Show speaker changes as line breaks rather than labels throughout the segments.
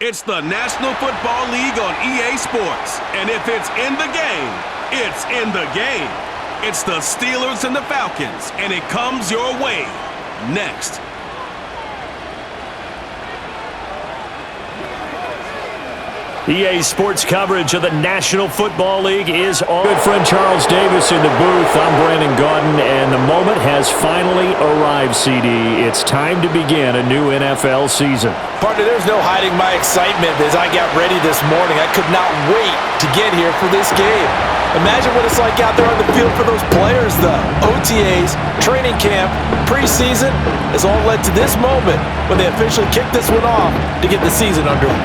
It's the National Football League on EA Sports. And if it's in the game, it's in the game. It's the Steelers and the Falcons, and it comes your way next.
EA Sports coverage of the National Football League is on. Good friend Charles Davis in the booth. I'm Brandon Gaudin, and the moment has finally arrived, CD. It's time to begin a new NFL season.
Partner, there's no hiding my excitement as I got ready this morning. I could not wait to get here for this game. Imagine what it's like out there on the field for those players, though. OTAs, training camp, preseason has all led to this moment when they officially kick this one off to get the season underway.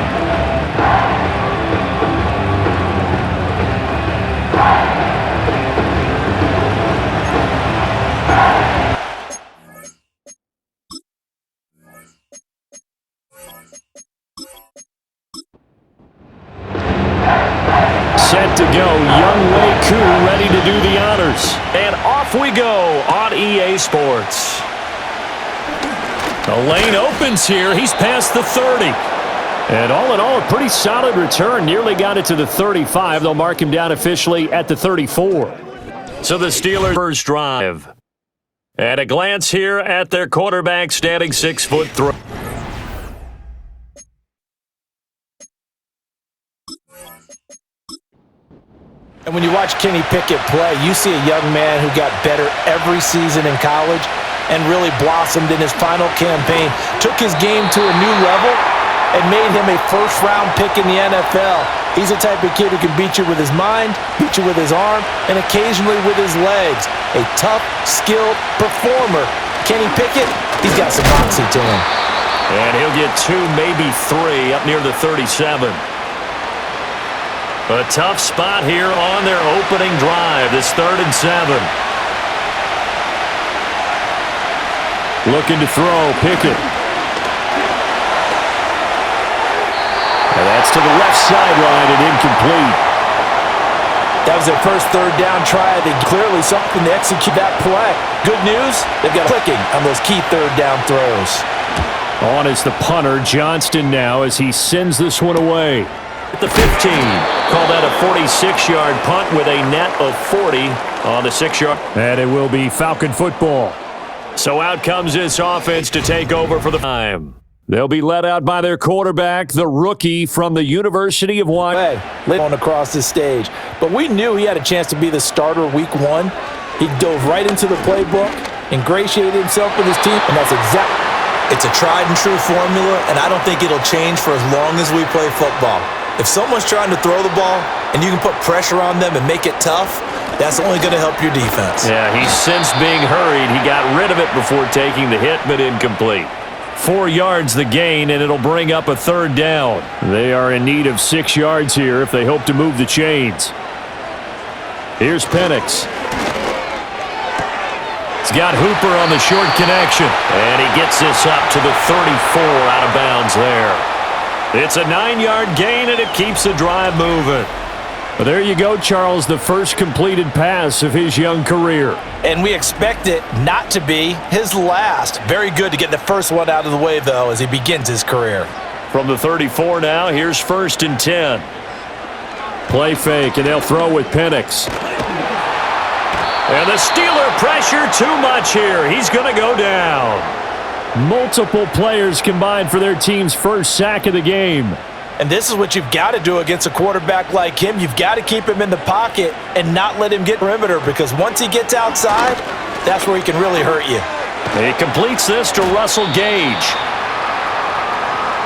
Set to go, Young Wei Koo ready to do the honors. And off we go on EA Sports. The lane opens here. He's past the 30. And all in all, a pretty solid return. Nearly got it to the 35. They'll mark him down officially at the 34. So the Steelers' first drive. At a glance here at their quarterback, standing 6'3".
And when you watch Kenny Pickett play, you see a young man who got better every season in college and really blossomed in his final campaign. Took his game to a new level and made him a first-round pick in the NFL. He's the type of kid who can beat you with his mind, beat you with his arm, and occasionally with his legs. A tough, skilled performer. Kenny Pickett, he's got some moxie to him.
And he'll get 2, maybe 3 up near the 37. A tough spot here on their opening drive. This 3rd and 7. Looking to throw, Pickett. And that's to the left sideline and incomplete.
That was their first 3rd down try. They clearly something to execute that play. Good news, they've got clicking on those key 3rd down throws.
On is the punter, Johnston now, as he sends this one away. At the 15. Call that a 46-yard punt with a net of 40 on the 6-yard. And it will be Falcon football. So out comes this offense to take over for the time. They'll be led out by their quarterback, the rookie from the University of Wyoming.
On across the stage. But we knew he had a chance to be the starter week 1. He dove right into the playbook, ingratiated himself with his team, and that's exactly.
It's a tried and true formula, and I don't think it'll change for as long as we play football. If someone's trying to throw the ball and you can put pressure on them and make it tough, that's only going to help your defense.
Yeah, he's since being hurried. He got rid of it before taking the hit, but incomplete. 4 yards the gain, and it'll bring up a 3rd down. They are in need of 6 yards here if they hope to move the chains. Here's Penix. He's got Hooper on the short connection, and he gets this up to the 34 out of bounds there. It's a 9-yard gain, and it keeps the drive moving. Well, there you go, Charles, the first completed pass of his young career.
And we expect it not to be his last. Very good to get the first one out of the way, though, as he begins his career.
From the 34 now, here's 1st and 10. Play fake, and they'll throw with Penix. And the Steeler pressure too much here. He's going to go down. Multiple players combined for their team's first sack of the game.
And this is what you've got to do against a quarterback like him. You've got to keep him in the pocket and not let him get perimeter, because once he gets outside, that's where he can really hurt you.
He completes this to Russell Gage.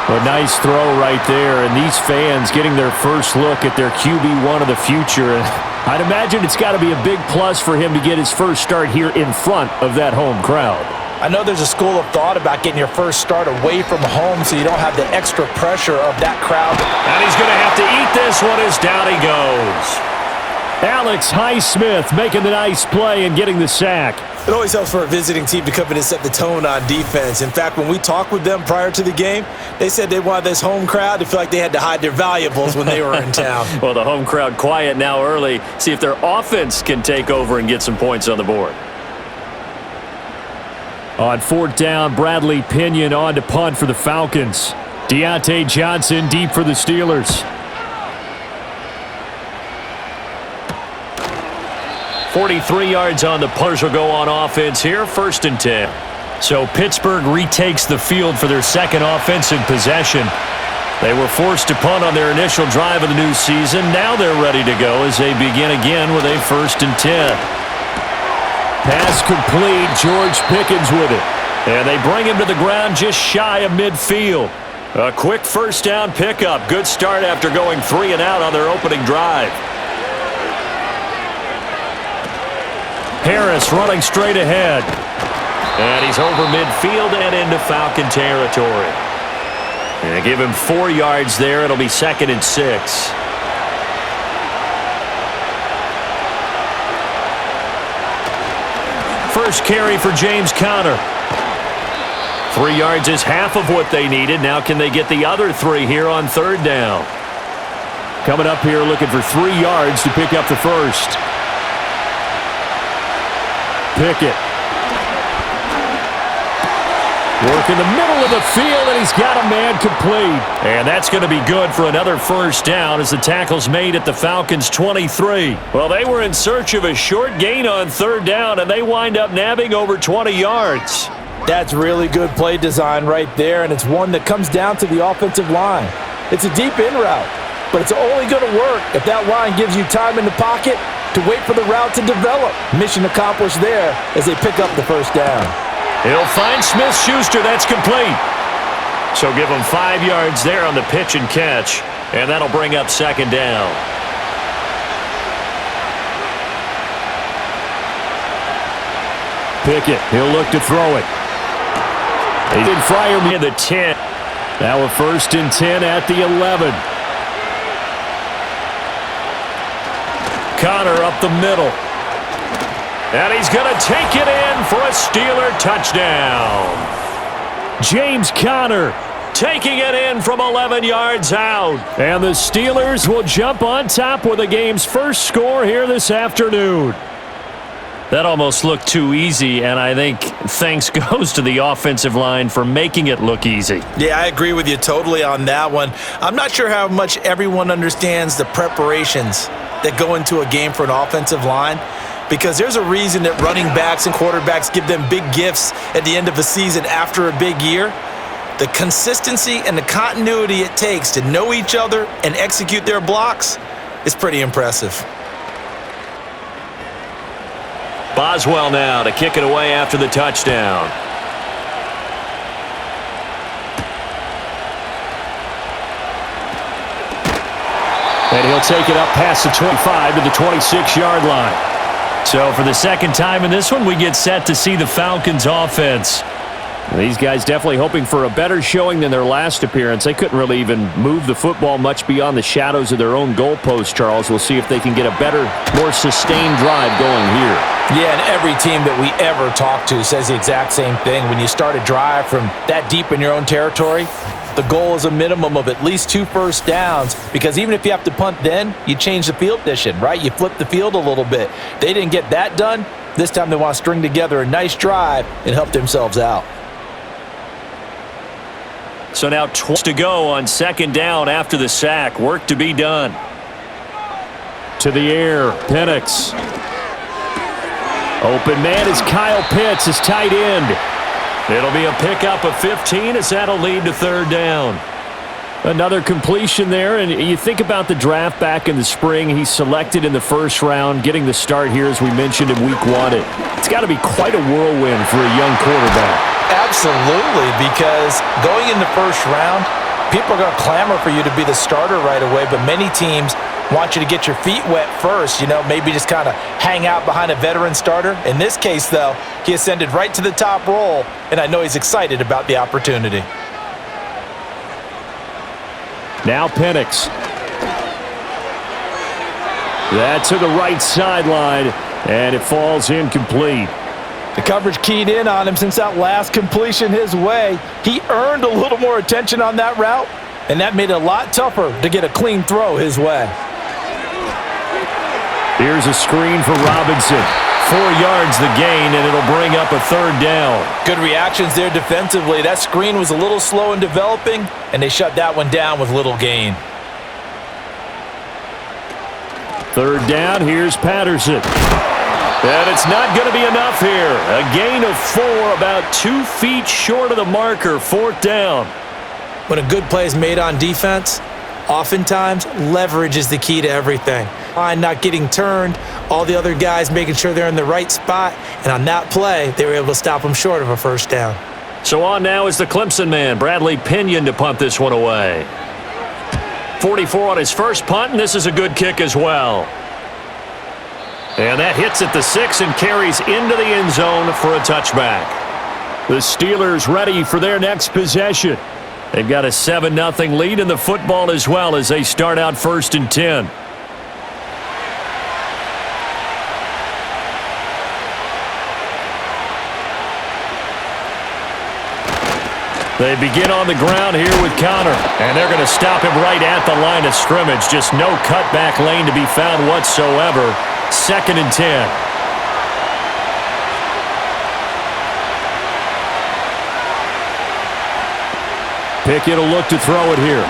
A nice throw right there, and these fans getting their first look at their QB1 of the future. I'd imagine it's got to be a big plus for him to get his first start here in front of that home crowd.
I know there's a school of thought about getting your first start away from home so you don't have the extra pressure of that crowd.
And he's going to have to eat this one as down he goes. Alex Highsmith making the nice play and getting the sack.
It always helps for a visiting team to come in and set the tone on defense. In fact, when we talked with them prior to the game, they said they wanted this home crowd to feel like they had to hide their valuables when they were in town.
Well, the home crowd quiet now early. See if their offense can take over and get some points on the board. On 4th down, Bradley Pinion on to punt for the Falcons. Deontay Johnson deep for the Steelers. 43 yards on the punt. Will go on offense here, 1st and 10. So Pittsburgh retakes the field for their second offensive possession. They were forced to punt on their initial drive of the new season. Now they're ready to go as they begin again with a 1st and 10. Pass complete. George Pickens with it. And they bring him to the ground just shy of midfield. A quick 1st down pickup. Good start after going 3 and out on their opening drive. Harris running straight ahead. And he's over midfield and into Falcon territory. And give him 4 yards there. It'll be 2nd and 6. First carry for James Conner. 3 yards is half of what they needed. Now can they get the other 3 here on 3rd down? Coming up here looking for 3 yards to pick up the first. Pickett. Work in the middle of the field, and he's got a man complete. And that's going to be good for another 1st down as the tackle's made at the Falcons' 23. Well, they were in search of a short gain on 3rd down, and they wind up nabbing over 20 yards.
That's really good play design right there, and it's one that comes down to the offensive line. It's a deep in route, but it's only going to work if that line gives you time in the pocket to wait for the route to develop. Mission accomplished there as they pick up the 1st down.
He'll find Smith-Schuster. That's complete. So give him 5 yards there on the pitch and catch, and that'll bring up 2nd down. Pickett, he'll look to throw it. He did fire me at the 10. Now a 1st and 10 at the 11. Conner up the middle. And he's going to take it in for a Steeler touchdown. James Conner taking it in from 11 yards out. And the Steelers will jump on top with the game's first score here this afternoon. That almost looked too easy, and I think thanks goes to the offensive line for making it look easy.
Yeah, I agree with you totally on that one. I'm not sure how much everyone understands the preparations that go into a game for an offensive line, because there's a reason that running backs and quarterbacks give them big gifts at the end of a season after a big year. The consistency and the continuity it takes to know each other and execute their blocks is pretty impressive.
Boswell now to kick it away after the touchdown. And he'll take it up past the 25 to the 26-yard line. So for the second time in this one, we get set to see the Falcons offense. These guys definitely hoping for a better showing than their last appearance. They couldn't really even move the football much beyond the shadows of their own goalpost, Charles. We'll see if they can get a better, more sustained drive going here.
Yeah, and every team that we ever talk to says the exact same thing. When you start a drive from that deep in your own territory, the goal is a minimum of at least 2 first downs, because even if you have to punt then, you change the field position, right? You flip the field a little bit. They didn't get that done. This time they want to string together a nice drive and help themselves out.
So now 12 to go on second down after the sack. Work to be done. To the air, Penix. Open man is Kyle Pitts, his tight end. It'll be a pickup of 15 as that'll lead to third down. Another completion there, and you think about the draft back in the spring. He's selected in the first round, getting the start here as we mentioned in week 1. It's got to be quite a whirlwind for a young quarterback.
Absolutely, because going in the first round, people are going to clamor for you to be the starter right away, but many teams want you to get your feet wet first, maybe just kind of hang out behind a veteran starter. In this case, though, he ascended right to the top role, and I know he's excited about the opportunity.
Now Penix. That to the right sideline, and it falls incomplete.
The coverage keyed in on him since that last completion his way. He earned a little more attention on that route, and that made it a lot tougher to get a clean throw his way.
Here's a screen for Robinson. 4 yards the gain, and it'll bring up a 3rd down.
Good reactions there defensively. That screen was a little slow in developing, and they shut that one down with little gain.
3rd down, here's Patterson. And it's not going to be enough here. A gain of 4, about 2 feet short of the marker, 4th down.
When a good play is made on defense, oftentimes leverage is the key to everything. Line not getting turned, all the other guys making sure they're in the right spot, and on that play, they were able to stop them short of a 1st down.
So on now is the Clemson man, Bradley Pinion, to punt this one away. 44 on his first punt, and this is a good kick as well. And that hits at the 6 and carries into the end zone for a touchback. The Steelers ready for their next possession. They've got a 7-0 lead in the football as well as they start out 1st and 10. They begin on the ground here with Connor, and they're going to stop him right at the line of scrimmage. Just no cutback lane to be found whatsoever. 2nd and 10. Pickett will look to throw it here.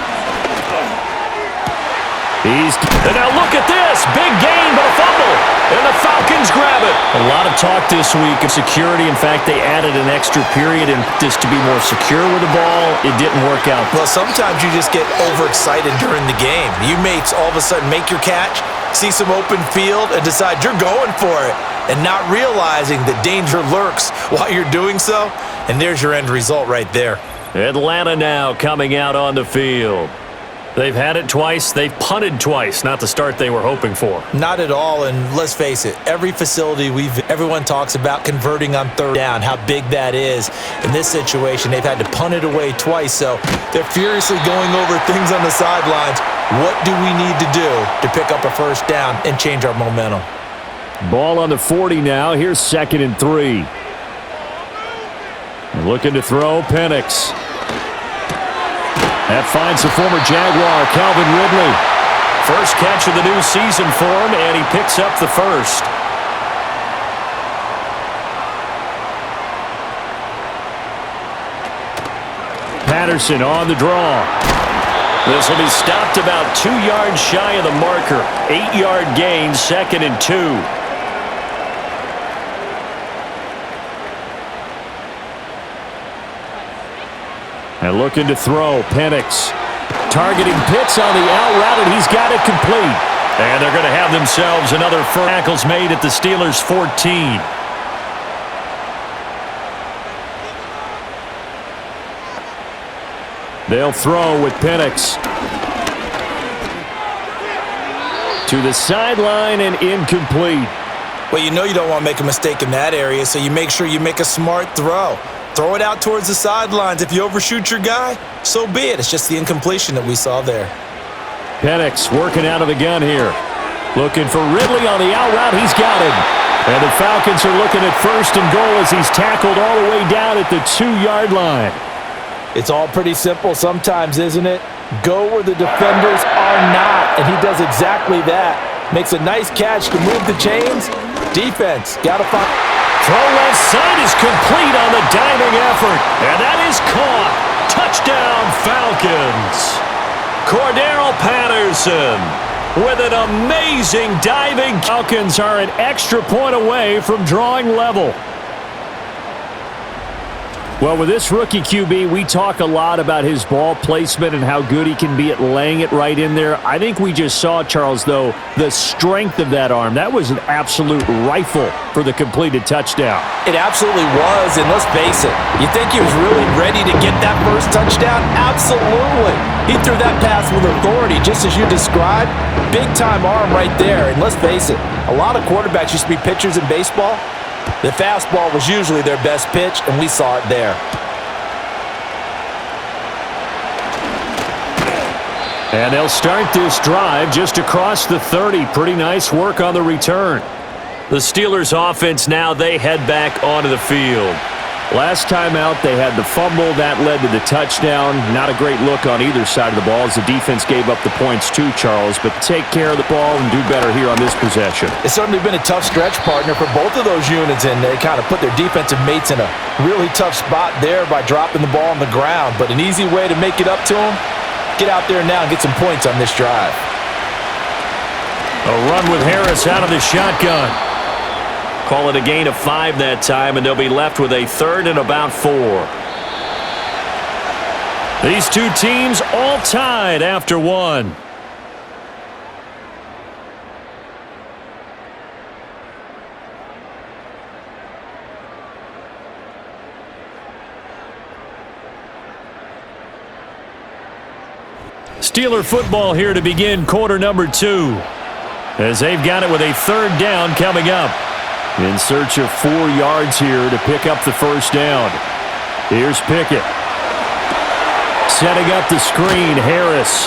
And now look at this. Big gain, but a fumble. And the Falcons grab it. A lot of talk this week of security. In fact, they added an extra period and just to be more secure with the ball. It didn't work out.
Well, sometimes you just get overexcited during the game. You may all of a sudden make your catch, see some open field, and decide you're going for it, and not realizing that danger lurks while you're doing so. And there's your end result right there.
Atlanta now coming out on the field. They've had it twice. They've punted twice. Not the start they were hoping for.
Not at all, and let's face it, every facility everyone talks about converting on 3rd down, how big that is. In this situation, they've had to punt it away twice, so they're furiously going over things on the sidelines. What do we need to do to pick up a 1st down and change our momentum?
Ball on the 40 now. Here's 2nd and 3. Looking to throw, Penix. That finds the former Jaguar, Calvin Ridley. First catch of the new season for him, and he picks up the 1st. Patterson on the draw. This will be stopped about 2 yards shy of the marker. 8-yard gain, 2nd and 2. And looking to throw, Penix. Targeting Pitts on the out route, and he's got it complete. And they're going to have themselves another 4 tackles made at the Steelers' 14. They'll throw with Penix. To the sideline and incomplete.
Well, you know you don't want to make a mistake in that area, so you make sure you make a smart throw. Throw it out towards the sidelines. If you overshoot your guy, so be it. It's just the incompletion that we saw there.
Penix working out of the gun here. Looking for Ridley on the out route. He's got him. And the Falcons are looking at 1st and goal as he's tackled all the way down at the 2-yard line.
It's all pretty simple sometimes, isn't it? Go where the defenders are not, and he does exactly that. Makes a nice catch to move the chains. Defense, got to find...
Throw left side is complete on the diving effort. And that is caught. Touchdown, Falcons. Cordero Patterson with an amazing diving. Falcons are an extra point away from drawing level. Well, with this rookie QB, we talk a lot about his ball placement and how good he can be at laying it right in there. I think we just saw, Charles, though, the strength of that arm. That was an absolute rifle for the completed touchdown.
It absolutely was, and let's face it, you think he was really ready to get that first touchdown? Absolutely. He threw that pass with authority, just as you described. Big-time arm right there, and let's face it, a lot of quarterbacks used to be pitchers in baseball. The fastball was usually their best pitch, and we saw it there.
And they'll start this drive just across the 30. Pretty nice work on the return. The Steelers offense now, they head back onto the field. Last time out, they had the fumble. That led to the touchdown. Not a great look on either side of the ball as the defense gave up the points too, Charles. But take care of the ball and do better here on this possession.
It's certainly been a tough stretch, partner, for both of those units, and they kind of put their defensive mates in a really tough spot there by dropping the ball on the ground. But an easy way to make it up to them, get out there now and get some points on this drive.
A run with Harris out of the shotgun. Call it a gain of 5 that time, and they'll be left with a 3rd and about 4. These two teams all tied after 1. Steeler football here to begin quarter number 2. As they've got it with a 3rd down coming up. In search of 4 yards here to pick up the first down. Here's Pickett. Setting up the screen, Harris.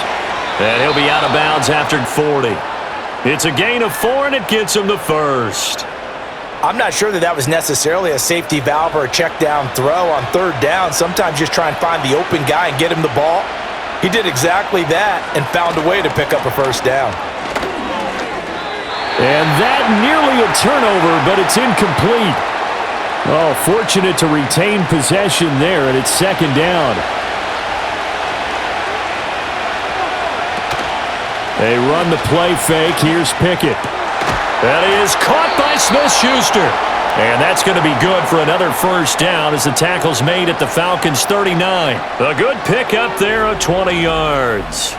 And he'll be out of bounds after 40. It's a gain of 4, and it gets him the first.
I'm not sure that was necessarily a safety valve or a check down throw on 3rd down. Sometimes just try and find the open guy and get him the ball. He did exactly that and found a way to pick up a first down.
And that nearly a turnover, but it's incomplete. Oh, fortunate to retain possession there, and it's 2nd down. They run the play fake. Here's Pickett. That is caught by Smith-Schuster. And that's going to be good for another first down as the tackle's made at the Falcons' 39. A good pickup there of 20 yards.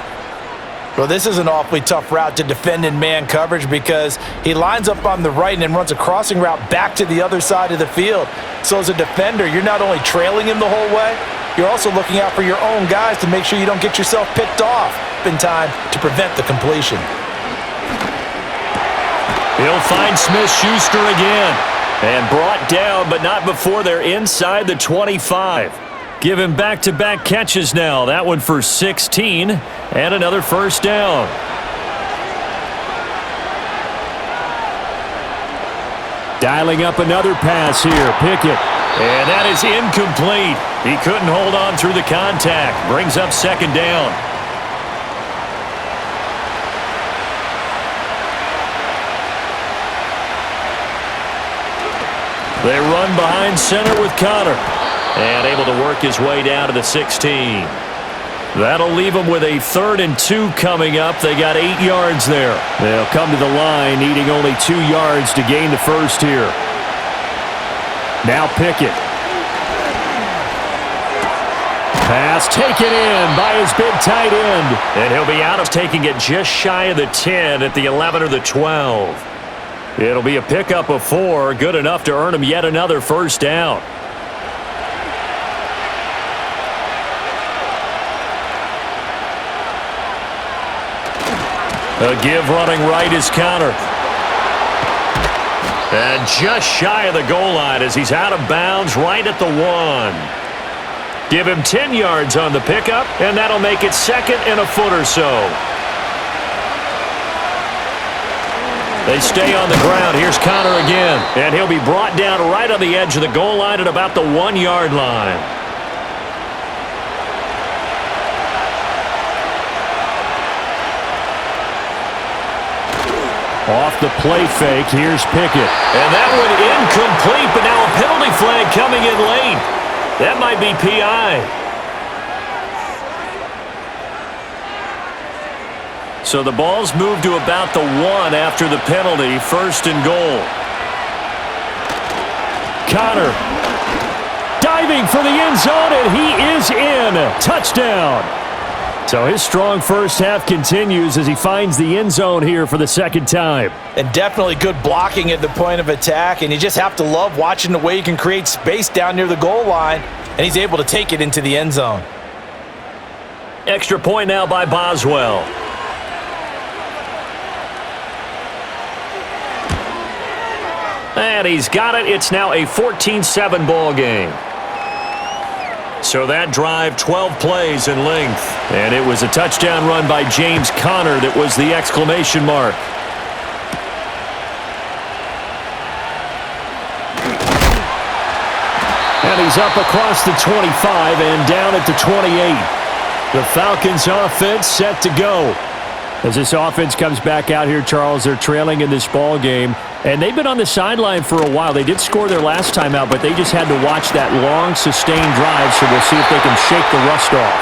Well, this is an awfully tough route to defend in man coverage because he lines up on the right and then runs a crossing route back to the other side of the field. So as a defender, you're not only trailing him the whole way, you're also looking out for your own guys to make sure you don't get yourself picked off in time to prevent the completion.
He'll find Smith-Schuster again. And brought down, but not before they're inside the 25. Give him back-to-back catches now. That one for 16, and another first down. Dialing up another pass here, Pickett. And that is incomplete. He couldn't hold on through the contact. Brings up 2nd down. They run behind center with Connor. And able to work his way down to the 16. That'll leave them with a 3rd and 2 coming up. They got 8 yards there. They'll come to the line needing only 2 yards to gain the first here. Now Pickett. Pass taken in by his big tight end. And he'll be out of taking it just shy of the 10 at the 11 or the 12. It'll be a pickup of 4, good enough to earn him yet another first down. A give running right is Connor. And just shy of the goal line as he's out of bounds right at the 1. Give him 10 yards on the pickup, and that'll make it 2nd and a foot or so. They stay on the ground. Here's Connor again. And he'll be brought down right on the edge of the goal line at about the 1-yard line. Off the play fake, here's Pickett. And that one incomplete, but now a penalty flag coming in late. That might be PI. So the ball's moved to about the 1 after the penalty, 1st and goal. Connor diving for the end zone, and he is in. Touchdown. So his strong first half continues as he finds the end zone here for the 2nd time.
And definitely good blocking at the point of attack, and you just have to love watching the way he can create space down near the goal line, and he's able to take it into the end zone.
Extra point now by Boswell. And he's got it. It's now a 14-7 ball game. So that drive, 12 plays in length. And it was a touchdown run by James Conner that was the exclamation mark. And he's up across the 25 and down at the 28. The Falcons offense set to go. As this offense comes back out here, Charles, they're trailing in this ball game. And they've been on the sideline for a while. They did score their last time out, but they just had to watch that long, sustained drive, so we'll see if they can shake the rust off.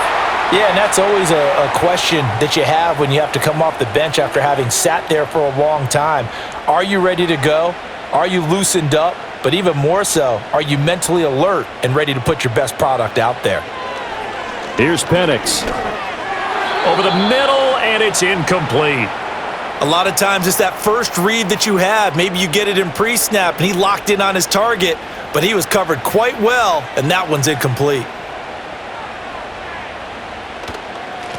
Yeah, and that's always a question that you have when you have to come off the bench after having sat there for a long time. Are you ready to go? Are you loosened up? But even more so, are you mentally alert and ready to put your best product out there?
Here's Penix. Over the middle, and it's incomplete.
A lot of times it's that first read that you have. Maybe you get it in pre-snap, and he locked in on his target, but he was covered quite well, and that one's incomplete.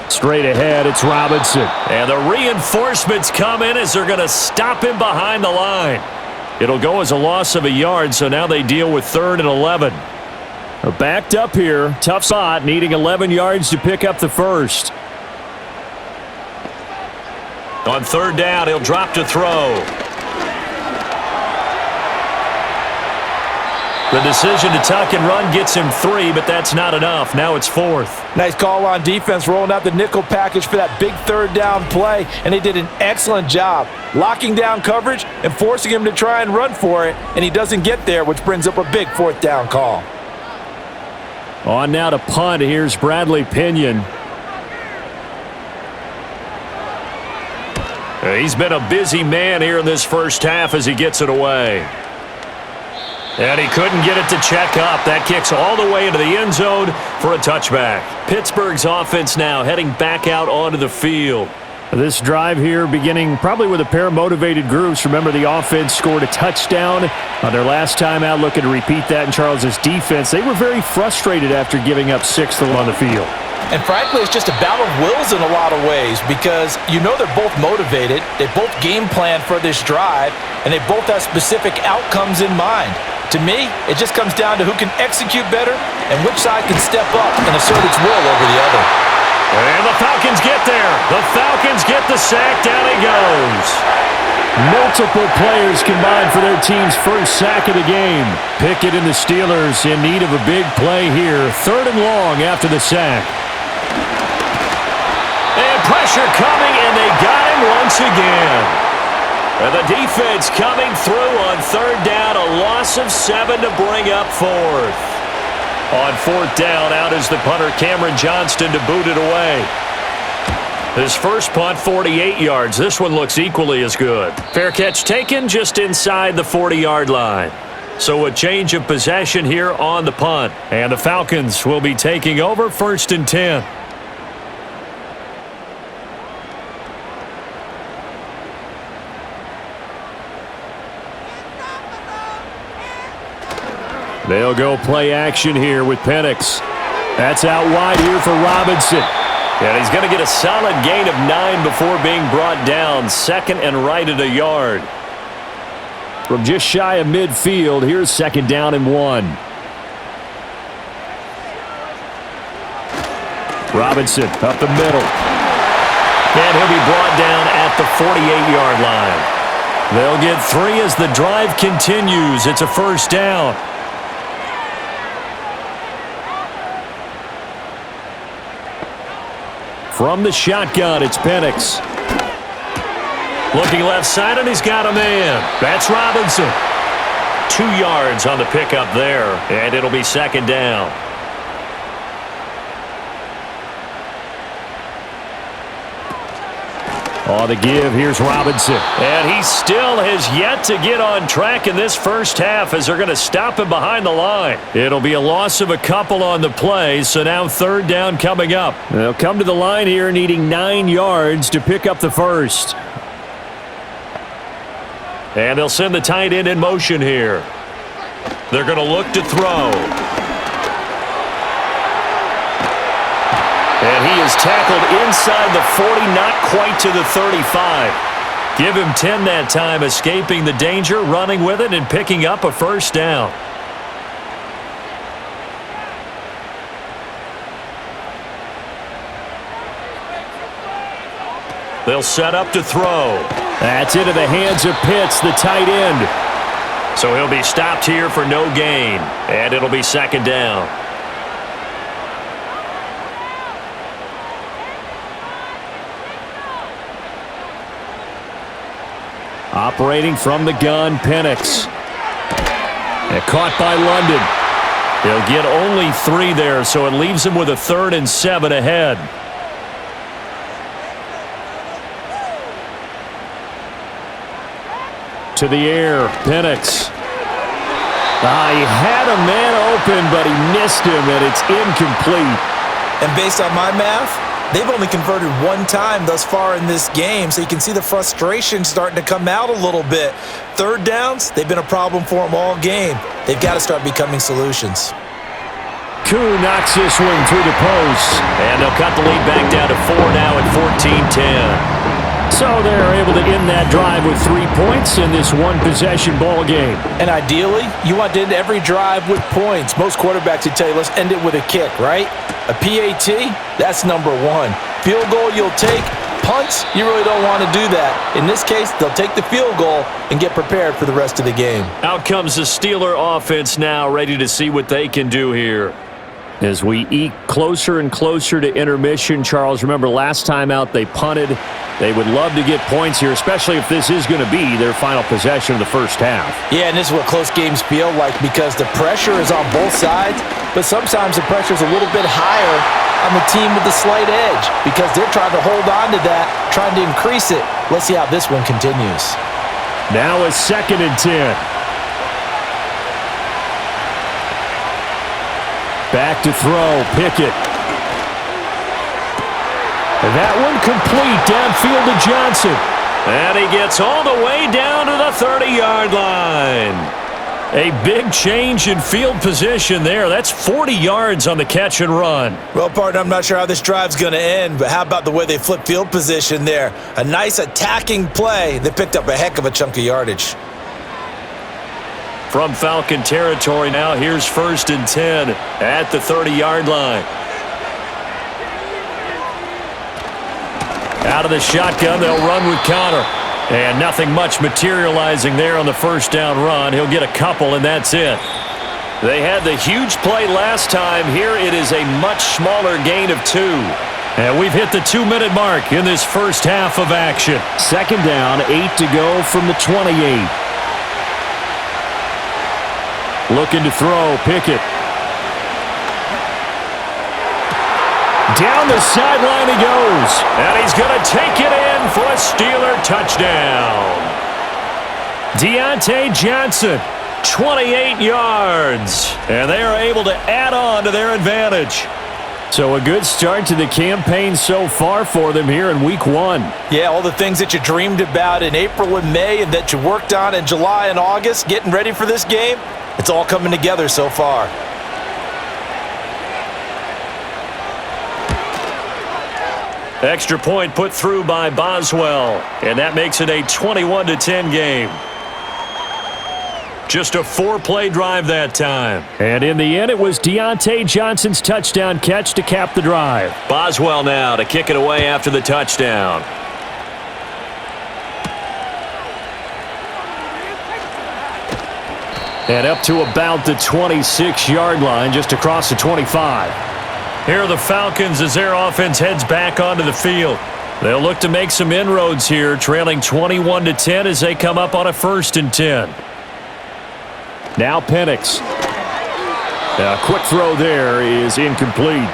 Straight ahead, it's Robinson. And the reinforcements come in as they're going to stop him behind the line. It'll go as a loss of a yard, so now they deal with 3rd and 11. They're backed up here. Tough spot, needing 11 yards to pick up the first. On 3rd down, he'll drop to throw. The decision to tuck and run gets him 3, but that's not enough. Now it's 4th.
Nice call on defense, rolling out the nickel package for that big 3rd down play, and they did an excellent job locking down coverage and forcing him to try and run for it, and he doesn't get there, which brings up a big 4th down call.
On now to punt. Here's Bradley Pinion. He's been a busy man here in this first half as he gets it away. And he couldn't get it to check up. That kicks all the way into the end zone for a touchback. Pittsburgh's offense now heading back out onto the field. This drive here beginning probably with a pair of motivated groups. Remember, the offense scored a touchdown on their last time out, looking to repeat that in Charles's defense. They were very frustrated after giving up 6th on the field.
And frankly, it's just a battle of wills in a lot of ways because you know they're both motivated, they both game plan for this drive, and they both have specific outcomes in mind. To me, it just comes down to who can execute better and which side can step up and assert its will over the other.
And the Falcons get there. The Falcons get the sack. Down he goes. Multiple players combined for their team's first sack of the game. Pickett and the Steelers in need of a big play here. 3rd and long after the sack. And pressure coming, and they got him once again. And the defense coming through on 3rd down. A loss of 7 to bring up 4th. On 4th down, out is the punter, Cameron Johnston, to boot it away. His first punt, 48 yards. This one looks equally as good. Fair catch taken just inside the 40-yard line. So a change of possession here on the punt. And the Falcons will be taking over 1st and 10. They'll go play action here with Penix. That's out wide here for Robinson. And he's going to get a solid gain of 9 before being brought down. 2nd and right at a yard. From just shy of midfield, here's 2nd down and 1. Robinson up the middle. And he'll be brought down at the 48-yard line. They'll get 3 as the drive continues. It's a 1st down. From the shotgun, it's Penix. Looking left side, and he's got a man. That's Robinson. 2 yards on the pickup there, and it'll be 2nd down. On the give, here's Robinson. And he still has yet to get on track in this first half as they're going to stop him behind the line. It'll be a loss of a couple on the play, so now 3rd down coming up. They'll come to the line here needing 9 yards to pick up the first. And they'll send the tight end in motion here. They're going to look to throw. And he is tackled inside the 40, not quite to the 35. Give him 10 that time, escaping the danger, running with it, and picking up a 1st down. They'll set up to throw. That's into the hands of Pitts, the tight end. So he'll be stopped here for no gain, and it'll be second down. Operating from the gun, Penix. And caught by London. They'll get only 3 there, so it leaves him with a 3rd and 7 ahead. To the air, Penix. He had a man open, but he missed him, and it's incomplete.
And based on my math, they've only converted 1 time thus far in this game, so you can see the frustration starting to come out a little bit. 3rd downs, they've been a problem for them all game. They've got to start becoming solutions.
Koo knocks this one through the post, and they'll cut the lead back down to 4 now at 14-10. So they're able to end that drive with 3 points in this one-possession ball game.
And ideally, you want to end every drive with points. Most quarterbacks would tell you, let's end it with a kick, right? A PAT, that's number 1. Field goal you'll take. Punts, you really don't want to do that. In this case, they'll take the field goal and get prepared for the rest of the game.
Out comes the Steeler offense now, ready to see what they can do here. As we eke closer and closer to intermission, Charles, remember last time out they punted. They would love to get points here, especially if this is going to be their final possession of the first half.
Yeah, and this is what close games feel like because the pressure is on both sides, but sometimes the pressure is a little bit higher on the team with the slight edge because they're trying to hold on to that, trying to increase it. Let's see how this one continues.
Now a 2nd and 10. Back to throw, Pickett. And that one complete downfield to Johnson. And he gets all the way down to the 30-yard line. A big change in field position there. That's 40 yards on the catch and run.
Well, partner, I'm not sure how this drive's going to end, but how about the way they flip field position there? A nice attacking play that picked up a heck of a chunk of yardage.
From Falcon territory now, here's 1st and 10 at the 30-yard line. Out of the shotgun, they'll run with Connor. And nothing much materializing there on the first down run. He'll get a couple, and that's it. They had the huge play last time. Here it is a much smaller gain of 2. And we've hit the 2-minute mark in this first half of action. 2nd down, 8 to go from the 28. Looking to throw, Pickett. Down the sideline he goes. And he's going to take it in for a Steeler touchdown. Deontay Johnson, 28 yards. And they are able to add on to their advantage. So a good start to the campaign so far for them here in Week 1.
Yeah, all the things that you dreamed about in April and May and that you worked on in July and August, getting ready for this game, it's all coming together so far.
Extra point put through by Boswell, and that makes it a 21-10 game. Just a 4-play drive that time. And in the end, it was Deontay Johnson's touchdown catch to cap the drive. Boswell now to kick it away after the touchdown. And up to about the 26-yard line, just across the 25. Here are the Falcons as their offense heads back onto the field. They'll look to make some inroads here, trailing 21-10 as they come up on a 1st and 10. Now Penix. A quick throw there is incomplete.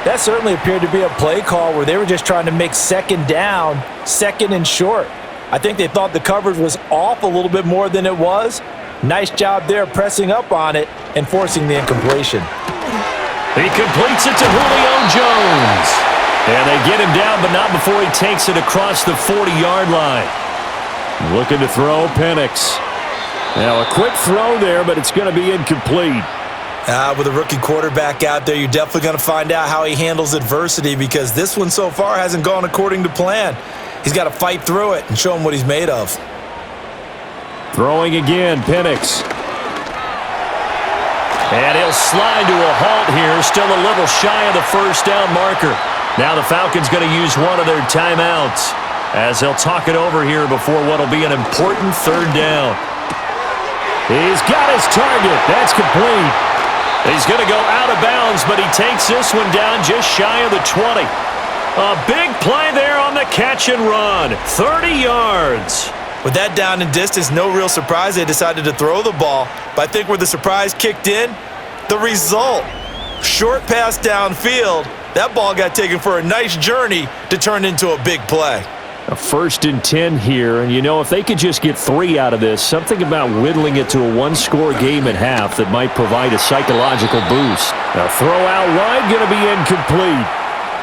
That certainly appeared to be a play call where they were just trying to make 2nd down, 2nd and short. I think they thought the coverage was off a little bit more than it was. Nice job there pressing up on it and forcing the incompletion.
He completes it to Julio Jones. And they get him down, but not before he takes it across the 40-yard line. Looking to throw, Penix. Now a quick throw there, but it's going to be incomplete.
With a rookie quarterback out there, you're definitely going to find out how he handles adversity because this one so far hasn't gone according to plan. He's got to fight through it and show him what he's made of.
Throwing again, Penix. And he'll slide to a halt here, still a little shy of the first down marker. Now the Falcons going to use one of their timeouts as they'll talk it over here before what will be an important 3rd down. He's got his target. That's complete. He's going to go out of bounds, but he takes this one down just shy of the 20. A big play there on the catch and run. 30 yards.
With that down and distance, no real surprise they decided to throw the ball. But I think where the surprise kicked in, the result. Short pass downfield. That ball got taken for a nice journey to turn into a big play.
A 1st and 10 here, and if they could just get 3 out of this, something about whittling it to a one-score game at half that might provide a psychological boost. A throw out wide going to be incomplete.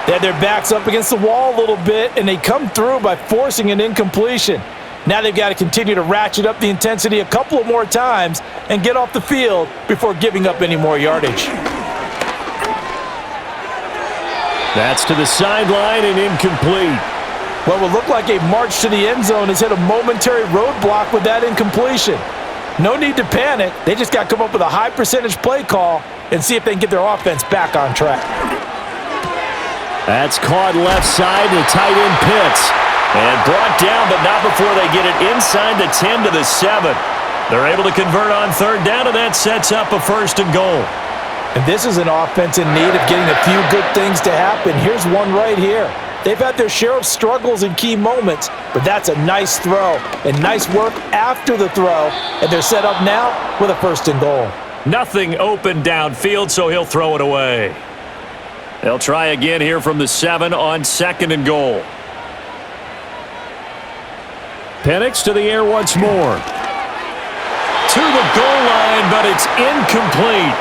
They had their backs up against the wall a little bit, and they come through by forcing an incompletion. Now they've got to continue to ratchet up the intensity a couple of more times and get off the field before giving up any more yardage.
That's to the sideline and incomplete.
What will look like a march to the end zone has hit a momentary roadblock with that incompletion. No need to panic. They just got to come up with a high percentage play call and see if they can get their offense back on track.
That's caught left side to tight end Pitts. And brought down, but not before they get it inside the 10 to the 7. They're able to convert on 3rd down, and that sets up a 1st and goal.
And this is an offense in need of getting a few good things to happen. Here's one right here. They've had their share of struggles in key moments, but that's a nice throw and nice work after the throw, and they're set up now with a 1st and goal.
Nothing open downfield, so he'll throw it away. They'll try again here from the 7 on 2nd and goal. Penix to the air once more. To the goal line, but it's incomplete.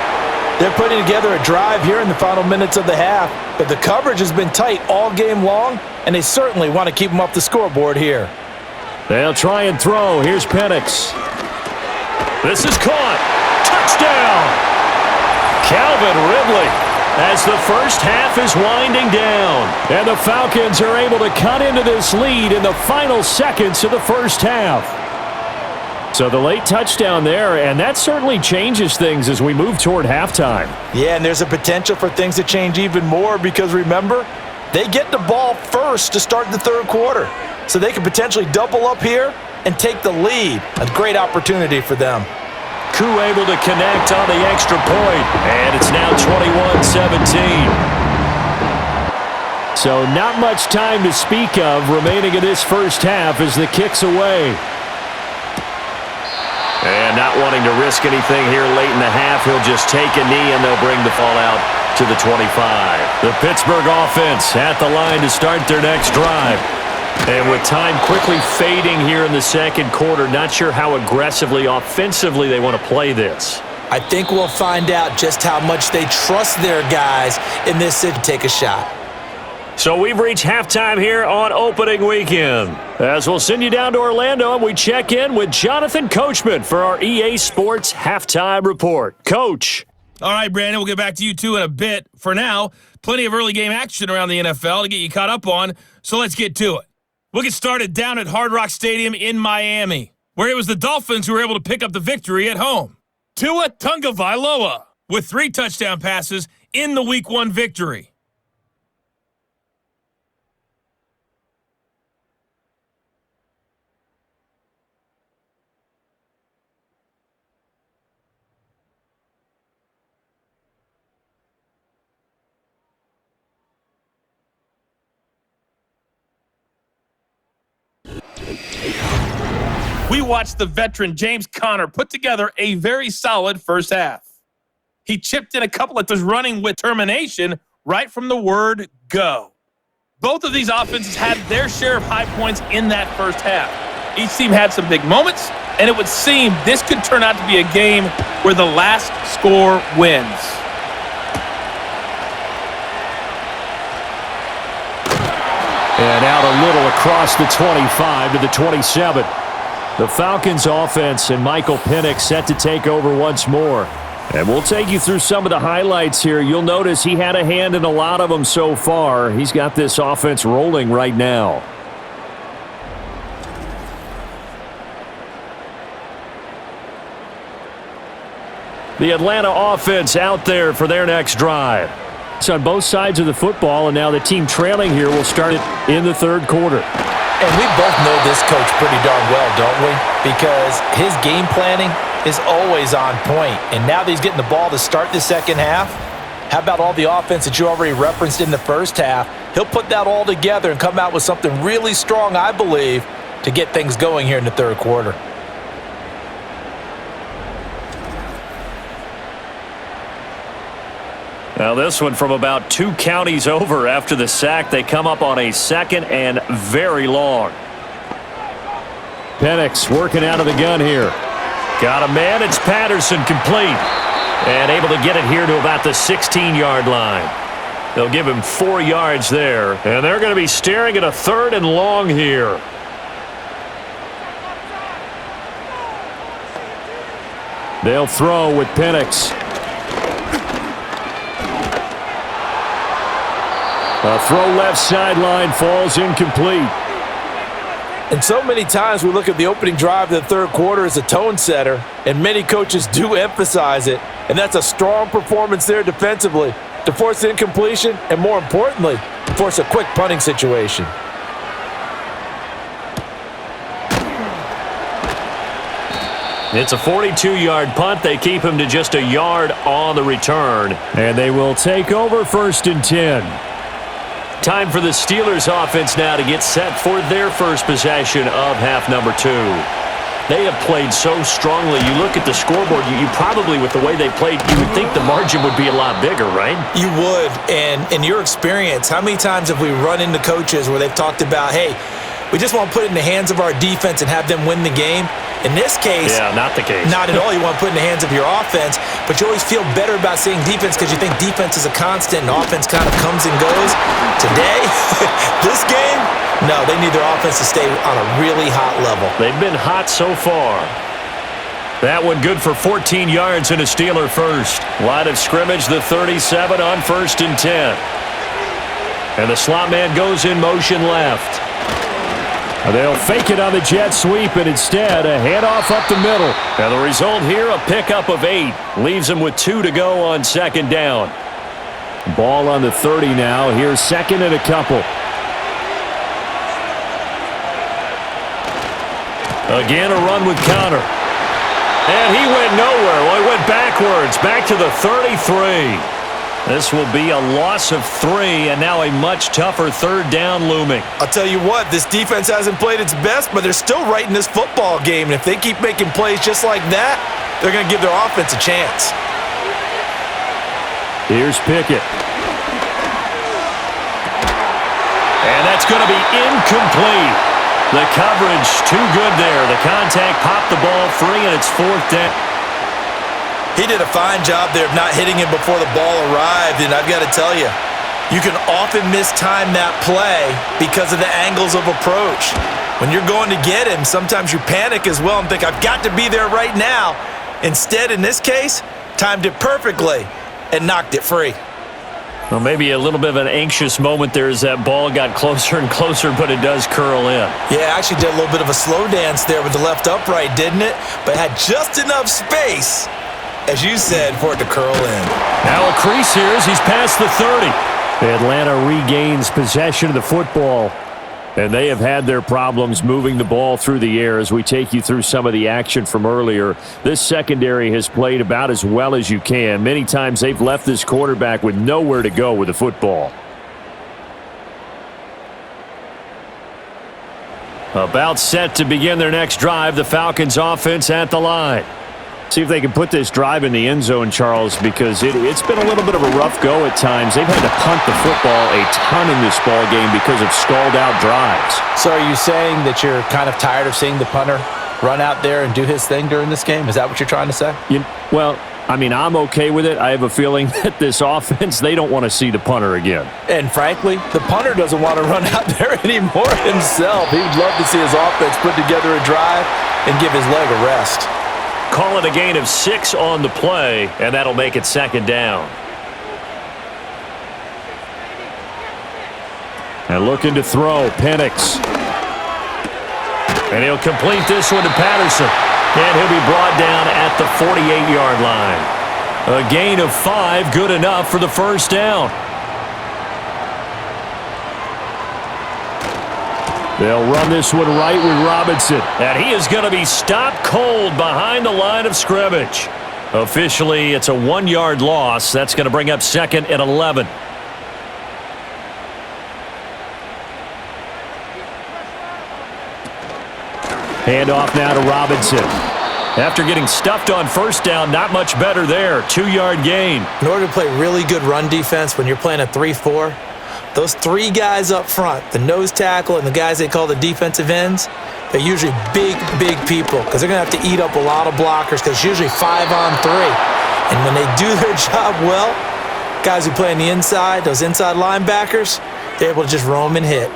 They're putting together a drive here in the final minutes of the half, but the coverage has been tight all game long, and they certainly want to keep them off the scoreboard here.
They'll try and throw. Here's Penix. This is caught. Touchdown! Calvin Ridley. As the first half is winding down, and the Falcons are able to cut into this lead in the final seconds of the first half. So the late touchdown there, and that certainly changes things as we move toward halftime.
Yeah, and there's a potential for things to change even more because, remember, they get the ball first to start the 3rd quarter. So they could potentially double up here and take the lead. A great opportunity for them.
Koo able to connect on the extra point, and it's now 21-17. So not much time to speak of remaining in this first half as the kick's away. And not wanting to risk anything here late in the half, he'll just take a knee and they'll bring the ball out to the 25. The Pittsburgh offense at the line to start their next drive. And with time quickly fading here in the 2nd quarter, not sure how aggressively, offensively they want to play this.
I think we'll find out just how much they trust their guys in this situation to take a shot.
So we've reached halftime here on opening weekend. As we'll send you down to Orlando and we check in with Jonathan Coachman for our EA Sports Halftime Report. Coach.
All right, Brandon, we'll get back to you two in a bit. For now, plenty of early game action around the NFL to get you caught up on, so let's get to it. We'll get started down at Hard Rock Stadium in Miami, where it was the Dolphins who were able to pick up the victory at home. Tua Tagovailoa with 3 touchdown passes in the Week 1 victory. We watched the veteran James Conner put together a very solid first half. He chipped in a couple of those running with determination right from the word go. Both of these offenses had their share of high points in that first half. Each team had some big moments, and it would seem this could turn out to be a game where the last score wins.
And out a little across the 25 to the 27. The Falcons offense and Michael Penix set to take over once more. And we'll take you through some of the highlights here. You'll notice he had a hand in a lot of them so far. He's got this offense rolling right now. The Atlanta offense out there for their next drive. It's on both sides of the football, and now the team trailing here will start it in the 3rd quarter.
And we both know this coach pretty darn well, don't we? Because his game planning is always on point. And now that he's getting the ball to start the second half, how about all the offense that you already referenced in the first half? He'll put that all together and come out with something really strong, I believe, to get things going here in the third quarter.
Now this one from about 2 counties over after the sack. They come up on a 2nd and very long. Penix working out of the gun here. Got a man. It's Patterson, complete. And able to get it here to about the 16-yard line. They'll give him 4 yards there. And they're going to be staring at a 3rd and long here. They'll throw with Penix. A throw left sideline, falls incomplete.
And so many times we look at the opening drive of the third quarter as a tone setter, and many coaches do emphasize it. And that's a strong performance there defensively to force incompletion and, more importantly, force a quick punting situation.
It's a 42-yard punt. They keep him to just a yard on the return. And they will take over 1st and 10. Time for the Steelers offense now to get set for their first possession of half number 2. They have played so strongly. You look at the scoreboard, you probably, with the way they played, you would think the margin would be a lot bigger, right?
You would. And in your experience, how many times have we run into coaches where they've talked about, hey, we just want to put it in the hands of our defense and have them win the game? In this case,
yeah, not the case.
Not at all. You want to put it in the hands of your offense, but you always feel better about seeing defense because you think defense is a constant and offense kind of comes and goes. Today, this game, no, they need their offense to stay on a really hot level.
They've been hot so far. That one good for 14 yards and a Steeler first. Line of scrimmage, the 37 on 1st and 10. And the slot man goes in motion left. They'll fake it on the jet sweep, and instead a handoff up the middle. And the result here, a pickup of 8. Leaves them with 2 to go on 2nd down. Ball on the 30 now. Here's 2nd and a couple. Again, a run with Conner. And he went nowhere. Well, he went backwards, back to the 33. This will be a loss of 3, and now a much tougher 3rd down looming.
I'll tell you what, this defense hasn't played its best, but they're still right in this football game. And if they keep making plays just like that, they're going to give their offense a chance.
Here's Pickett. And that's going to be incomplete. The coverage too good there. The contact popped the ball free, and it's 4th down.
He did a fine job there of not hitting him before the ball arrived, and I've got to tell you, you can often mistime that play because of the angles of approach. When you're going to get him, sometimes you panic as well and think, I've got to be there right now. Instead, in this case, timed it perfectly and knocked it free.
Well, maybe a little bit of an anxious moment there as that ball got closer and closer, but it does curl in.
Yeah, actually did a little bit of a slow dance there with the left upright, didn't it? But had just enough space, as you said, for it to curl in.
Now a crease here as he's past the 30. Atlanta regains possession of the football. And they have had their problems moving the ball through the air as we take you through some of the action from earlier. This secondary has played about as well as you can. Many times they've left this quarterback with nowhere to go with the football. About set to begin their next drive, the Falcons offense at the line. See if they can put this drive in the end zone, Charles, because it's been a little bit of a rough go at times. They've had to punt the football a ton in this ball game because of stalled-out drives.
So are you saying that you're kind of tired of seeing the punter run out there and do his thing during this game? Is that what you're trying to say?
Well, I mean, I'm okay with it. I have a feeling that this offense, they don't want to see the punter again.
And frankly, the punter doesn't want to run out there anymore himself. He'd love to see his offense put together a drive and give his leg a rest.
Call it a gain of 6 on the play, and that'll make it 2nd down. And looking to throw, Penix. And he'll complete this one to Patterson. And he'll be brought down at the 48-yard line. A gain of 5, good enough for the first down. They'll run this one right with Robinson. And he is going to be stopped cold behind the line of scrimmage. Officially, it's a 1-yard loss. That's going to bring up 2nd and 11. Handoff now to Robinson. After getting stuffed on first down, not much better there. 2-yard gain.
In order to play really good run defense when you're playing a 3-4, those 3 guys up front, the nose tackle and the guys they call the defensive ends, they're usually big people because they're going to have to eat up a lot of blockers because it's usually 5-on-3. And when they do their job well, guys who play on the inside, those inside linebackers, they're able to just roam and hit.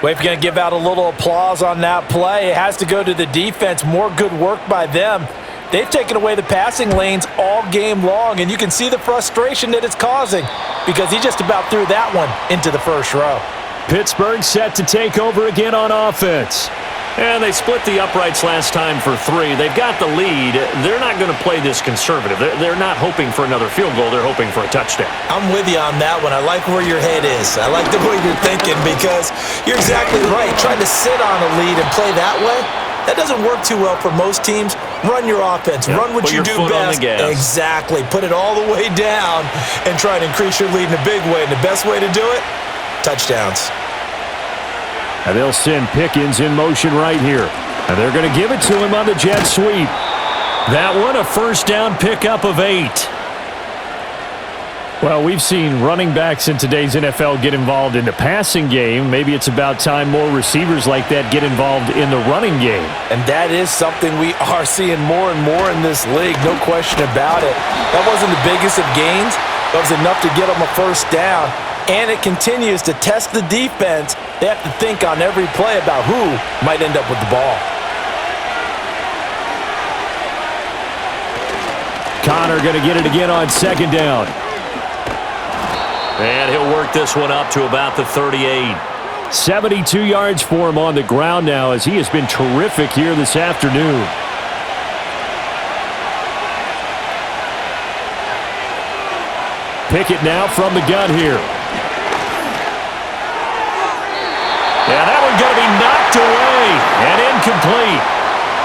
Well, if you're going to give out a little applause on that play, it has to go to the defense. More good work by them. They've taken away the passing lanes all game long, and you can see the frustration that it's causing because he just about threw that one into the first row.
Pittsburgh set to take over again on offense. And they split the uprights last time for 3. They've got the lead. They're not going to play this conservative. They're not hoping for another field goal. They're hoping for a touchdown.
I'm with you on that one. I like where your head is. I like the way you're thinking because you're exactly right. Trying to sit on a lead and play that way, that doesn't work too well for most teams. Run your offense. Yep. Run what you do best. Exactly. Put it all the way down and try to increase your lead in a big way. And the best way to do it, touchdowns.
And they'll send Pickens in motion right here. And they're going to give it to him on the jet sweep. That one, a first down pickup of 8. Well, we've seen running backs in today's NFL get involved in the passing game. Maybe it's about time more receivers like that get involved in the running game.
And that is something we are seeing more and more in this league, no question about it. That wasn't the biggest of gains. That was enough to get them a first down. And it continues to test the defense. They have to think on every play about who might end up with the ball.
Connor going to get it again on 2nd down. And he'll work this one up to about the 38. 72 yards for him on the ground now as he has been terrific here this afternoon. Pickett now from the gun here. And that one going to be knocked away and incomplete.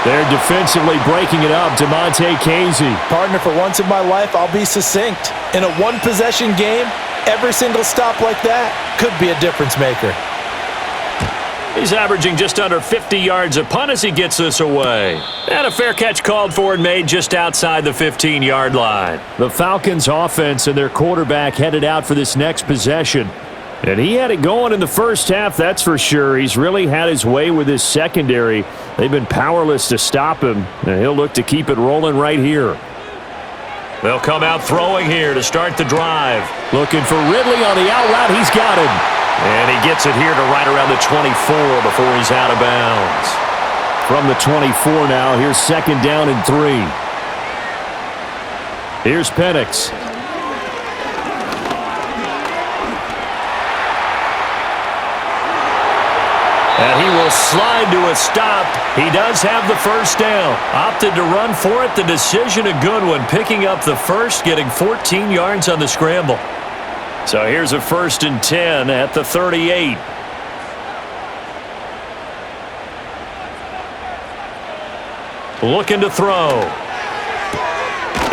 They're defensively breaking it up. DeMonte Casey.
Partner, for once in my life, I'll be succinct. In a one-possession game, every single stop like that could be a difference maker.
He's averaging just under 50 yards a punt as he gets this away. And a fair catch called for and made just outside the 15-yard line. The Falcons offense and their quarterback headed out for this next possession. And he had it going in the first half, that's for sure. He's really had his way with his secondary. They've been powerless to stop him, and he'll look to keep it rolling right here. They'll come out throwing here to start the drive. Looking for Ridley on the out route. He's got him. And he gets it here to right around the 24 before he's out of bounds. From the 24 now, here's 2nd down and 3. Here's Penix. And he will slide to a stop. He does have the first down. Opted to run for it. The decision a good one. Picking up the first, getting 14 yards on the scramble. So here's a 1st and 10 at the 38. Looking to throw.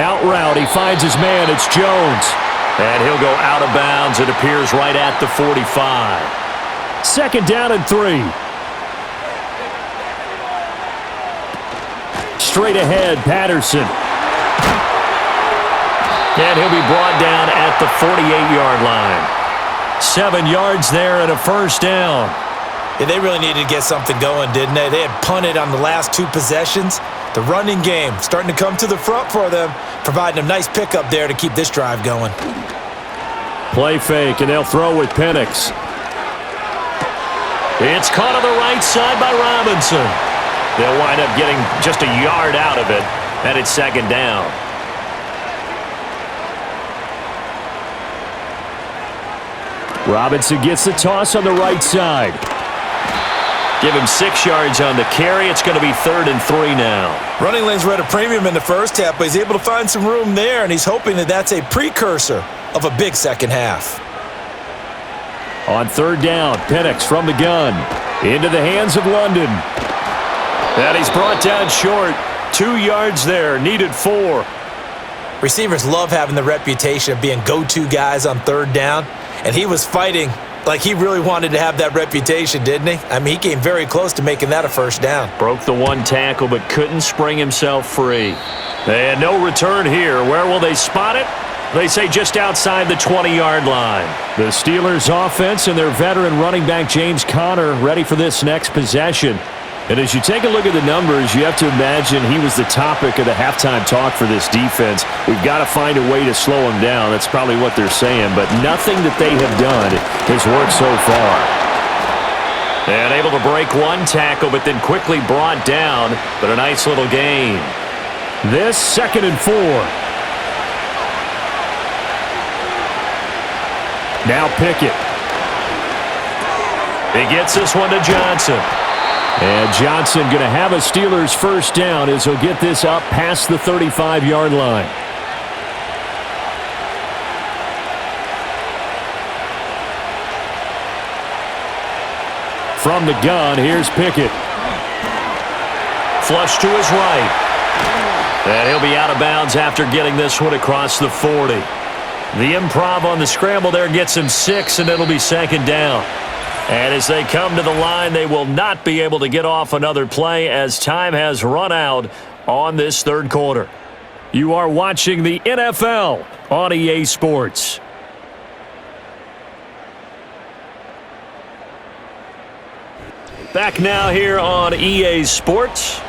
Out route. He finds his man. It's Jones. And he'll go out of bounds. It appears right at the 45. 2nd down and 3. Straight ahead, Patterson. And he'll be brought down at the 48-yard line. 7 yards there and a first down.
Yeah, they really needed to get something going, didn't they? They had punted on the last 2 possessions. The running game starting to come to the front for them, providing a nice pickup there to keep this drive going.
Play fake, and they'll throw with Penix. It's caught on the right side by Robinson. They'll wind up getting just a yard out of it, and it's 2nd down. Robinson gets the toss on the right side. Give him 6 yards on the carry. It's going to be 3rd and 3 now.
Running lanes were at a premium in the first half, but he's able to find some room there, and he's hoping that that's a precursor of a big second half.
On 3rd down, Penix from the gun. Into the hands of London. And he's brought down short. 2 yards there, needed 4.
Receivers love having the reputation of being go-to guys on third down, and he was fighting like he really wanted to have that reputation, didn't he? I mean, he came very close to making that a first down.
Broke the 1 tackle, but couldn't spring himself free. And no return here. Where will they spot it? They say just outside the 20-yard line. The Steelers offense and their veteran running back James Conner ready for this next possession. And as you take a look at the numbers, you have to imagine he was the topic of the halftime talk for this defense. We've got to find a way to slow him down. That's probably what they're saying, but nothing that they have done has worked so far. And able to break 1 tackle, but then quickly brought down, but a nice little gain. This 2nd and 4. Now Pickett. He gets this one to Johnson. And Johnson going to have a Steelers first down as he'll get this up past the 35-yard line. From the gun, here's Pickett. Flush to his right. And he'll be out of bounds after getting this one across the 40. The improv on the scramble there gets him 6, and it'll be 2nd down. And as they come to the line, they will not be able to get off another play as time has run out on this 3rd quarter. You are watching the NFL on EA Sports. Back now here on EA Sports.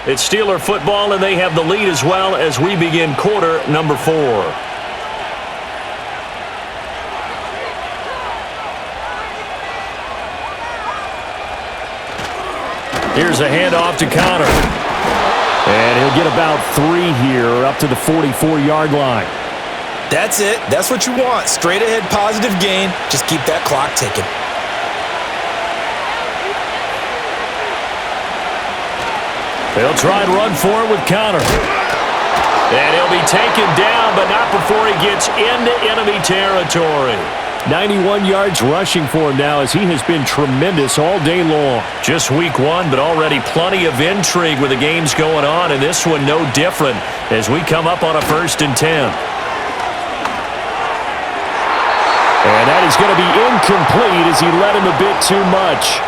It's Steeler football, and they have the lead as well as we begin quarter number 4. Here's a handoff to Conner. And he'll get about 3 here up to the 44-yard line.
That's it. That's what you want. Straight ahead positive gain. Just keep that clock ticking.
They'll try and run for it with Conner. And he'll be taken down, but not before he gets into enemy territory. 91 yards rushing for him now as he has been tremendous all day long. Just week 1, but already plenty of intrigue with the games going on, and this one no different as we come up on a 1st and 10. And that is going to be incomplete as he led him a bit too much.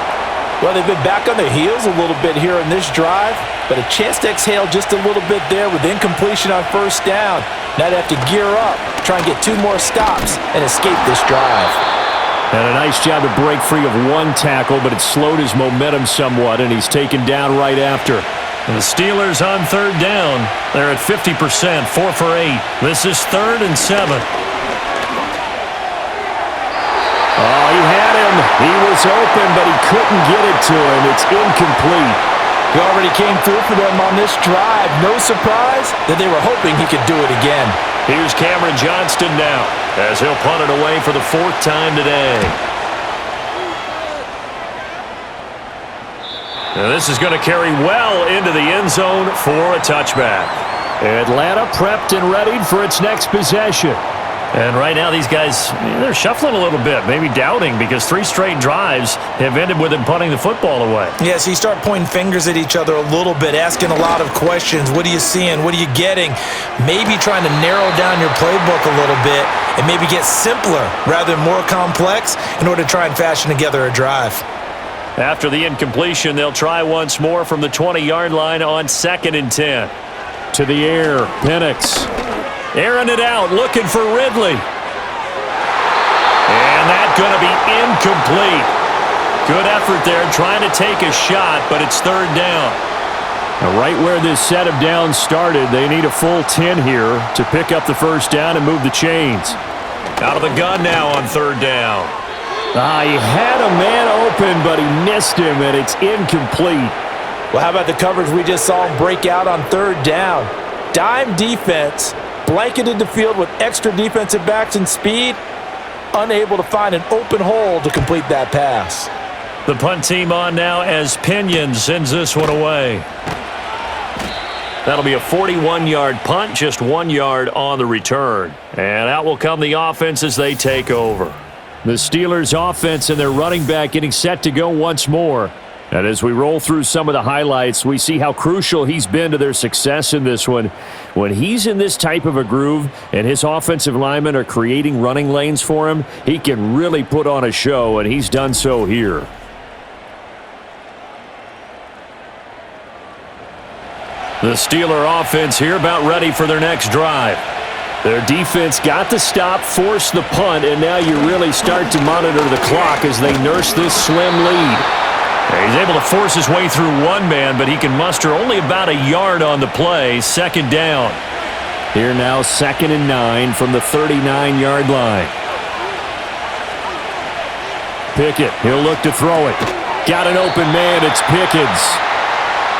Well, they've been back on their heels a little bit here in this drive, but a chance to exhale just a little bit there with incompletion on 1st down. Now they have to gear up, try and get 2 more stops, and escape this drive.
And a nice job to break free of 1 tackle, but it slowed his momentum somewhat, and he's taken down right after. And the Steelers on 3rd down. They're at 50%, 4 for 8. This is 3rd and 7. Oh, he had him. He was open, but he couldn't get it to him. It's incomplete.
He already came through for them on this drive. No surprise that they were hoping he could do it again.
Here's Cameron Johnston now as he'll punt it away for the 4th time today. Now this is going to carry well into the end zone for a touchback. Atlanta prepped and readied for its next possession. And right now these guys, they're shuffling a little bit, maybe doubting, because 3 straight drives have ended with them punting the football away.
Yeah, so you start pointing fingers at each other a little bit, asking a lot of questions. What are you seeing? What are you getting? Maybe trying to narrow down your playbook a little bit and maybe get simpler rather than more complex in order to try and fashion together a drive.
After the incompletion, they'll try once more from the 20-yard line on 2nd and 10. To the air, Penix. Airing it out, looking for Ridley. And that's going to be incomplete. Good effort there, trying to take a shot, but it's 3rd down. Now, right where this set of downs started, they need a full 10 here to pick up the first down and move the chains. Out of the gun now on 3rd down. He had a man open, but he missed him, and it's incomplete.
Well, how about the coverage we just saw him break out on 3rd down? Dime defense, blanketed the field with extra defensive backs and speed, unable to find an open hole to complete that pass.
The punt team on now as Pinion sends this one away. That'll be a 41-yard punt, just 1 yard on the return. And out will come the offense as they take over. The Steelers' offense and their running back getting set to go once more. And as we roll through some of the highlights, we see how crucial he's been to their success in this one. When he's in this type of a groove and his offensive linemen are creating running lanes for him, he can really put on a show, and he's done so here. The Steeler offense here about ready for their next drive. Their defense got the stop, forced the punt, and now you really start to monitor the clock as they nurse this slim lead. He's able to force his way through one man, but he can muster only about a yard on the play. Second down. Here now, 2nd and 9 from the 39-yard line. Pickett, he'll look to throw it. Got an open man, it's Pickens.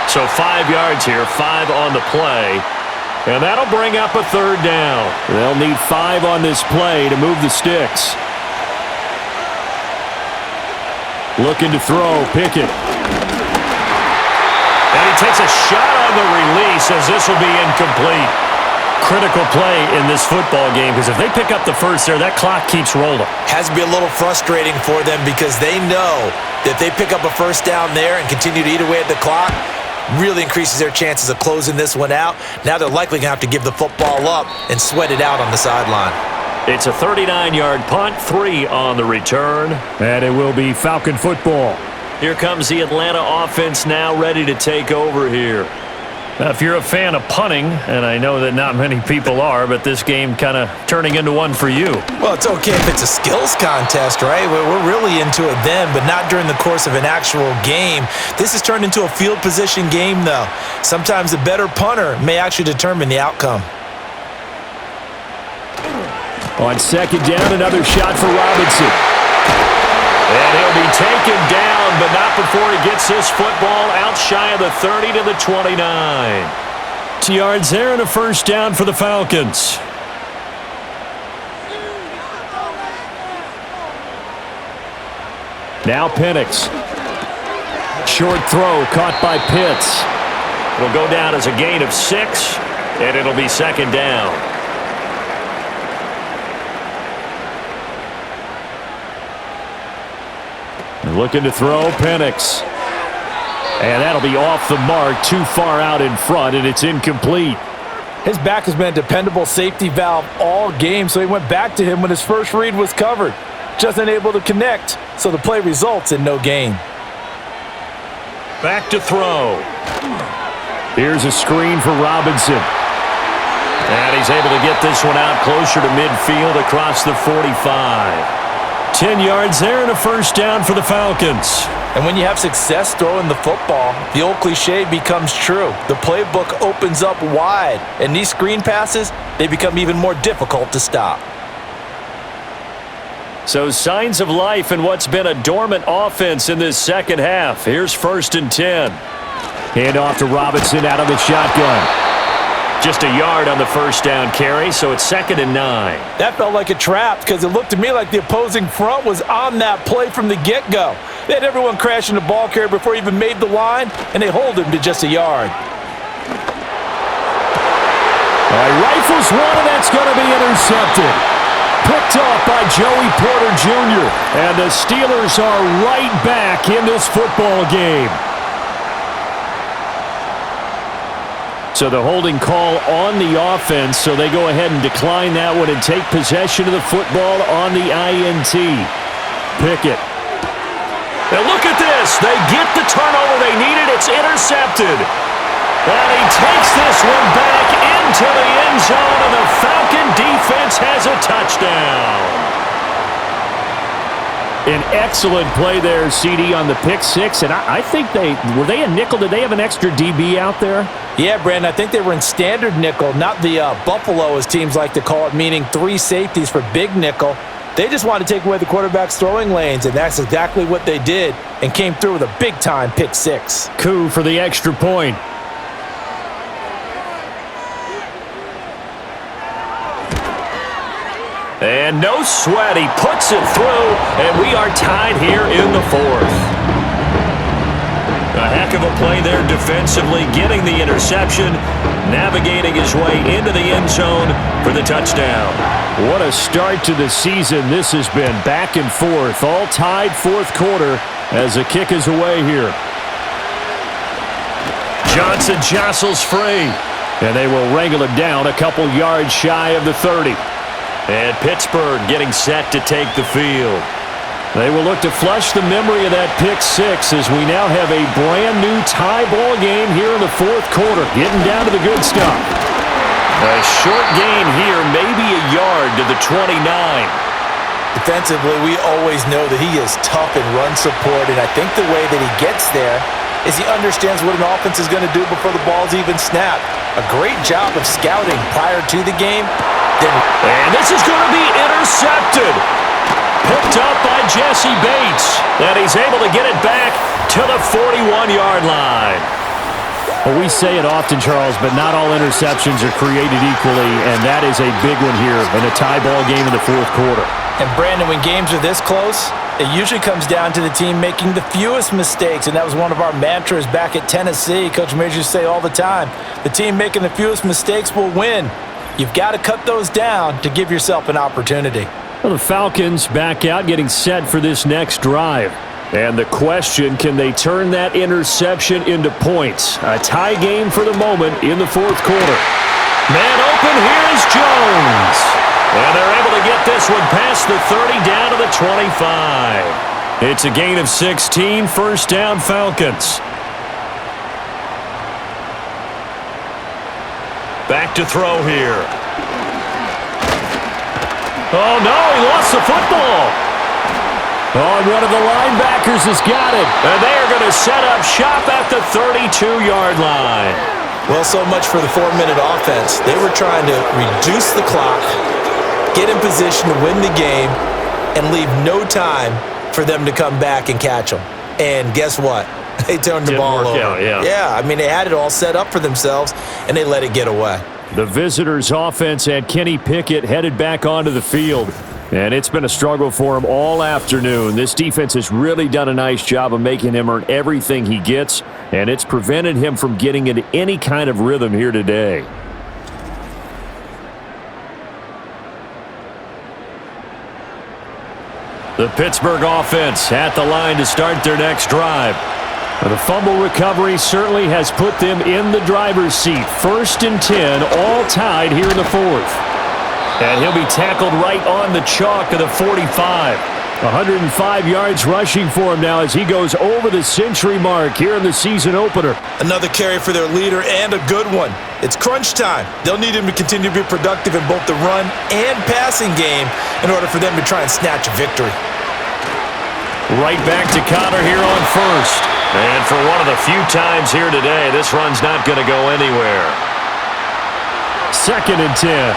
So 5 yards here, 5 on the play. And that'll bring up a 3rd down. They'll need 5 on this play to move the sticks. Looking to throw, Pickett. And he takes a shot on the release as this will be incomplete. Critical play in this football game because if they pick up the first there, that clock keeps rolling.
Has to be a little frustrating for them because they know that they pick up a first down there and continue to eat away at the clock, really increases their chances of closing this one out. Now they're likely going to have to give the football up and sweat it out on the sideline.
It's a 39-yard punt, 3 on the return, and it will be Falcon football. Here comes the Atlanta offense now ready to take over here. Now, if you're a fan of punting, and I know that not many people are, but this game kind of turning into one for you.
Well, it's okay if it's a skills contest, right? We're really into it then, but not during the course of an actual game. This has turned into a field position game, though. Sometimes the better punter may actually determine the outcome.
On 2nd down, another shot for Robinson. And he'll be taken down, but not before he gets this football out shy of the 30 to the 29. 2 yards there and a first down for the Falcons. Now Penix. Short throw caught by Pitts. It'll go down as a gain of 6, and it'll be 2nd down. Looking to throw, Penix. And that'll be off the mark, too far out in front, and it's incomplete.
His back has been a dependable safety valve all game, so he went back to him when his first read was covered. Just unable to connect, so the play results in no gain.
Back to throw. Here's a screen for Robinson. And he's able to get this one out closer to midfield across the 45. 10 yards there and a first down for the Falcons.
And when you have success throwing the football, the old cliche becomes true. The playbook opens up wide, and these screen passes, they become even more difficult to stop.
So signs of life in what's been a dormant offense in this second half. Here's 1st and 10. Hand off to Robinson out of the shotgun. Just a yard on the first down carry, so it's 2nd and 9.
That felt like a trap because it looked to me like the opposing front was on that play from the get-go. They had everyone crashing the ball carrier before he even made the line, and they hold him to just a yard.
All right, rifles one, and that's going to be intercepted. Picked off by Joey Porter Jr., and the Steelers are right back in this football game. So the holding call on the offense, so they go ahead and decline that one and take possession of the football on the INT. Pickett. Now look at this. They get the turnover they needed. It's intercepted. And he takes this one back into the end zone, and the Falcon defense has a touchdown. An excellent play there, CD, on the pick six, and I think were they a nickel? Did they have an extra DB out there?
Yeah, Brandon, I think they were in standard nickel, not the Buffalo, as teams like to call it, meaning 3 safeties for big nickel. They just wanted to take away the quarterback's throwing lanes, and that's exactly what they did, and came through with a big-time pick six.
Coup for the extra point. And no sweat, he puts it through, and we are tied here in the 4th. A heck of a play there defensively, getting the interception, navigating his way into the end zone for the touchdown. What a start to the season this has been. Back and forth, all tied fourth quarter as the kick is away here. Johnson jostles free, and they will wrangle him down a couple yards shy of the 30. And Pittsburgh getting set to take the field. They will look to flush the memory of that pick six as we now have a brand new tie ball game here in the fourth quarter, getting down to the good stuff. A short gain here, maybe a yard to the 29.
Defensively, we always know that he is tough in run support, and I think the way that he gets there is he understands what an offense is going to do before the ball's even snapped. A great job of scouting prior to the game.
And this is going to be intercepted. Picked up by Jesse Bates. And he's able to get it back to the 41-yard line. Well, we say it often, Charles, but not all interceptions are created equally, and that is a big one here in a tie ball game in the fourth quarter.
And Brandon, when games are this close, it usually comes down to the team making the fewest mistakes, and that was one of our mantras back at Tennessee. Coach Majors used to say all the time, the team making the fewest mistakes will win. You've got to cut those down to give yourself an opportunity.
Well, the Falcons back out, getting set for this next drive. And the question, can they turn that interception into points? A tie game for the moment in the fourth quarter. Man open, here's Jones. And they're able to get this one past the 30 down to the 25. It's a gain of 16, first down Falcons. Back to throw here. Oh, no, he lost the football. Oh, and one of the linebackers has got it. And they are going to set up shop at the 32-yard line.
Well, so much for the 4-minute offense. They were trying to reduce the clock, get in position to win the game, and leave no time for them to come back and catch them. And guess what? They turned the ball over. Yeah, I mean, they had it all set up for themselves, and they let it get away.
The visitors' offense had Kenny Pickett headed back onto the field. And it's been a struggle for him all afternoon. This defense has really done a nice job of making him earn everything he gets, and it's prevented him from getting into any kind of rhythm here today. The Pittsburgh offense at the line to start their next drive. The fumble recovery certainly has put them in the driver's seat. 1st and 10, all tied here in the fourth. And he'll be tackled right on the chalk of the 45. 105 yards rushing for him now as he goes over the century mark here in the season opener.
Another carry for their leader and a good one. It's crunch time. They'll need him to continue to be productive in both the run and passing game in order for them to try and snatch a victory.
Right back to Connor here on first. And for one of the few times here today, this run's not going to go anywhere. 2nd and 10.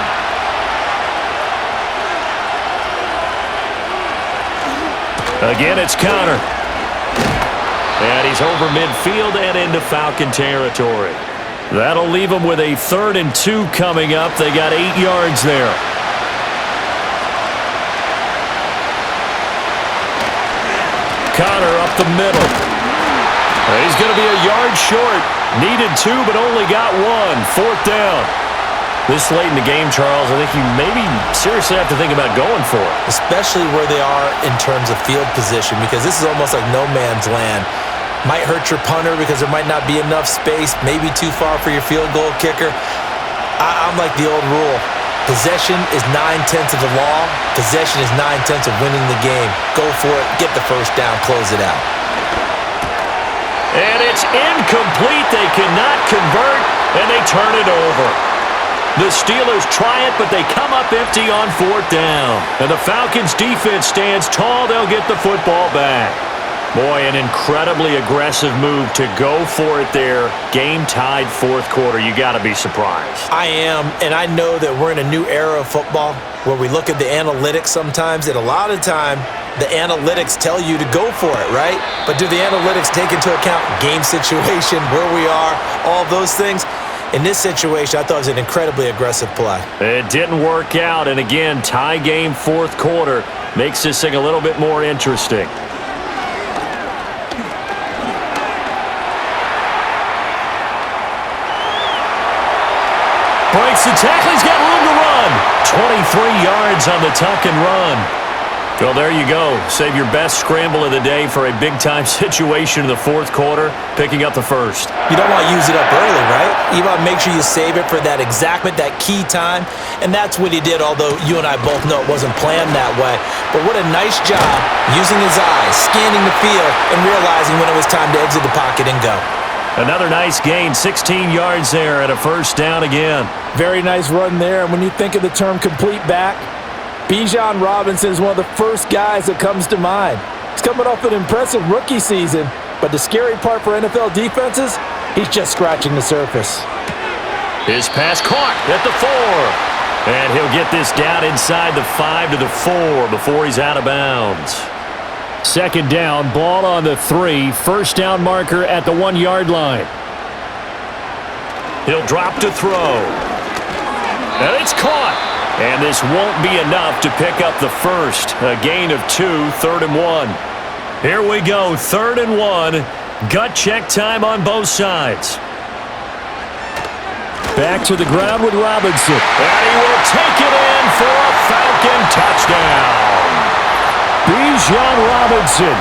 Again, it's Connor. And he's over midfield and into Falcon territory. That'll leave them with a 3rd and 2 coming up. They got 8 yards there. Connor up the middle. He's going to be a yard short. Needed 2, but only got 1. 4th down. This late in the game, Charles, I think you maybe seriously have to think about going for it.
Especially where they are in terms of field position, because this is almost like no man's land. Might hurt your punter because there might not be enough space, maybe too far for your field goal kicker. I'm like the old rule. Possession is 9/10 of the law. Possession is 9/10 of winning the game. Go for it, get the first down, close it out.
And it's incomplete. They cannot convert, and they turn it over. The Steelers try it, but they come up empty on 4th down. And the Falcons' defense stands tall. They'll get the football back. Boy, an incredibly aggressive move to go for it there. Game tied 4th quarter. You got to be surprised.
I am, and I know that we're in a new era of football where we look at the analytics sometimes, and a lot of time the analytics tell you to go for it, right? But do the analytics take into account game situation, where we are, all those things? In this situation, I thought it was an incredibly aggressive play.
It didn't work out, and again, tie game 4th quarter makes this thing a little bit more interesting. Breaks the tackle, he's got room to run. 23 yards on the tuck and run. Well, there you go. Save your best scramble of the day for a big-time situation in the fourth quarter, picking up the first.
You don't want to use it up early, right? You want to make sure you save it for that key time, and that's what he did, although you and I both know it wasn't planned that way. But what a nice job using his eyes, scanning the field, and realizing when it was time to exit the pocket and go.
Another nice gain, 16 yards there, and a first down again.
Very nice run there, and when you think of the term complete back, Bijan Robinson is one of the first guys that comes to mind. He's coming off an impressive rookie season, but the scary part for NFL defenses, he's just scratching the surface.
His pass caught at the 4. And he'll get this down inside the 5 to the 4 before he's out of bounds. Second down, ball on the 3. First down marker at the 1-yard line. He'll drop to throw. And it's caught. And this won't be enough to pick up the first. A gain of 2, 3rd and 1. Here we go, 3rd and 1. Gut check time on both sides. Back to the ground with Robinson. And he will take it in for a Falcon touchdown. Bijan Robinson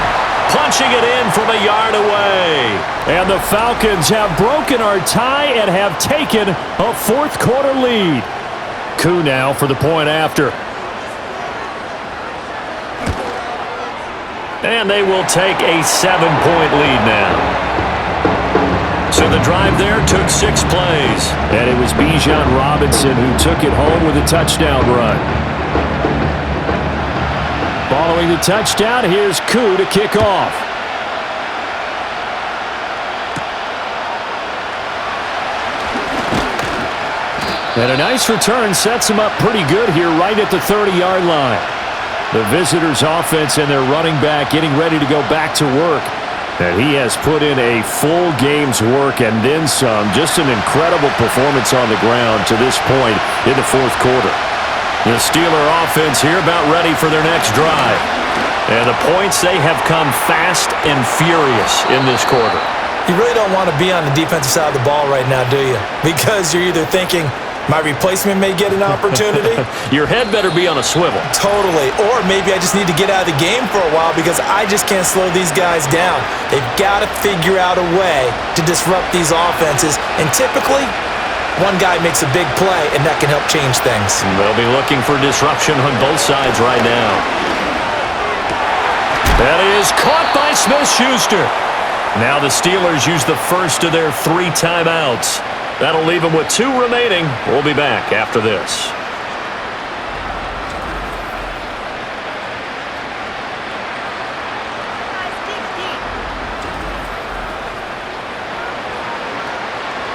punching it in from a yard away. And the Falcons have broken our tie and have taken a fourth quarter lead. Coup now for the point after. And they will take a 7-point lead now. So the drive there took 6 plays. And it was Bijan Robinson who took it home with a touchdown run. Following the touchdown, here's Coup to kick off. And a nice return sets him up pretty good here right at the 30-yard line. The visitors' offense and their running back getting ready to go back to work. And he has put in a full game's work and then some. Just an incredible performance on the ground to this point in the fourth quarter. The Steeler offense here about ready for their next drive. And the points, they have come fast and furious in this quarter.
You really don't want to be on the defensive side of the ball right now, do you? Because you're either thinking, my replacement may get an opportunity.
Your head better be on a swivel.
Totally. Or maybe I just need to get out of the game for a while because I just can't slow these guys down. They've got to figure out a way to disrupt these offenses. And typically, one guy makes a big play, and that can help change things.
They'll be looking for disruption on both sides right now. That is caught by Smith-Schuster. Now the Steelers use the first of their 3 timeouts. That'll leave them with 2 remaining. We'll be back after this.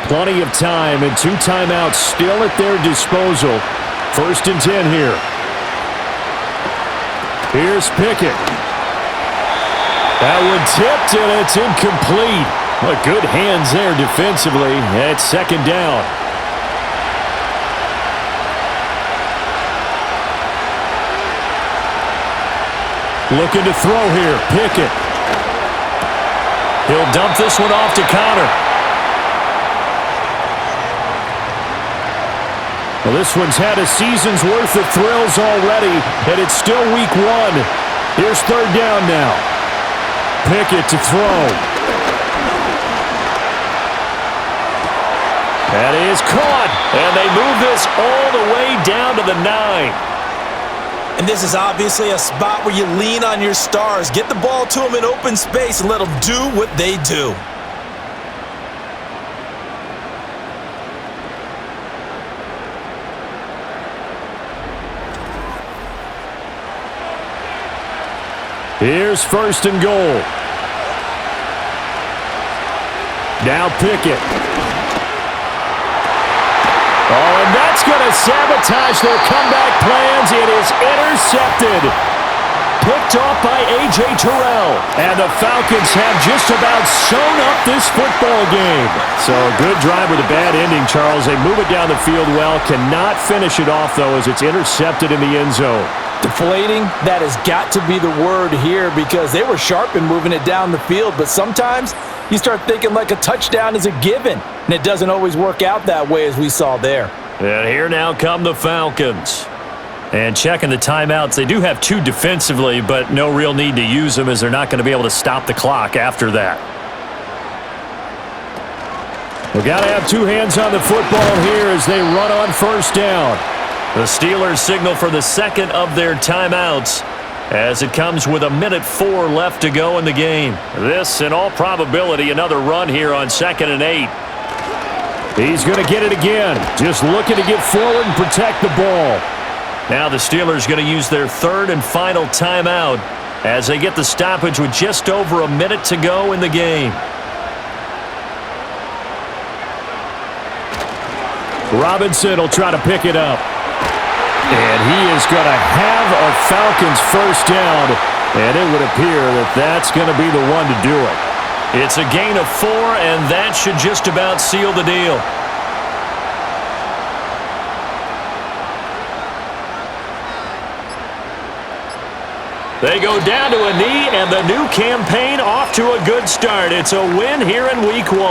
Plenty of time and 2 timeouts still at their disposal. 1st and 10 here. Here's Pickett. That one tipped and it's incomplete. Well, good hands there defensively. It's 2nd down. Looking to throw here. Pickett. He'll dump this one off to Connor. Well, this one's had a season's worth of thrills already, and it's still week 1. Here's 3rd down now. Pickett to throw. That is caught, and they move this all the way down to the 9.
And this is obviously a spot where you lean on your stars. Get the ball to them in open space and let them do what they do.
Here's 1st and goal. Now Pickett. Oh, and that's going to sabotage their comeback plans. It is intercepted. Picked off by A.J. Terrell. And the Falcons have just about sewn up this football game. So a good drive with a bad ending, Charles. They move it down the field well. Cannot finish it off, though, as it's intercepted in the end zone.
Deflating, that has got to be the word here because they were sharp in moving it down the field, but sometimes you start thinking like a touchdown is a given, and it doesn't always work out that way as we saw there.
And here now come the Falcons. And checking the timeouts, they do have 2 defensively, but no real need to use them as they're not going to be able to stop the clock after that. We've got to have 2 hands on the football here as they run on first down. The Steelers signal for the second of their timeouts as it comes with 1:04 left to go in the game. This, in all probability, another run here on 2nd and 8. He's going to get it again, just looking to get forward and protect the ball. Now the Steelers going to use their 3rd and final timeout as they get the stoppage with just over a minute to go in the game. Robinson will try to pick it up. And he is going to have a Falcons first down, and it would appear that that's going to be the one to do it. It's a gain of 4, and that should just about seal the deal. They go down to a knee, and the new campaign off to a good start. It's a win here in Week 1.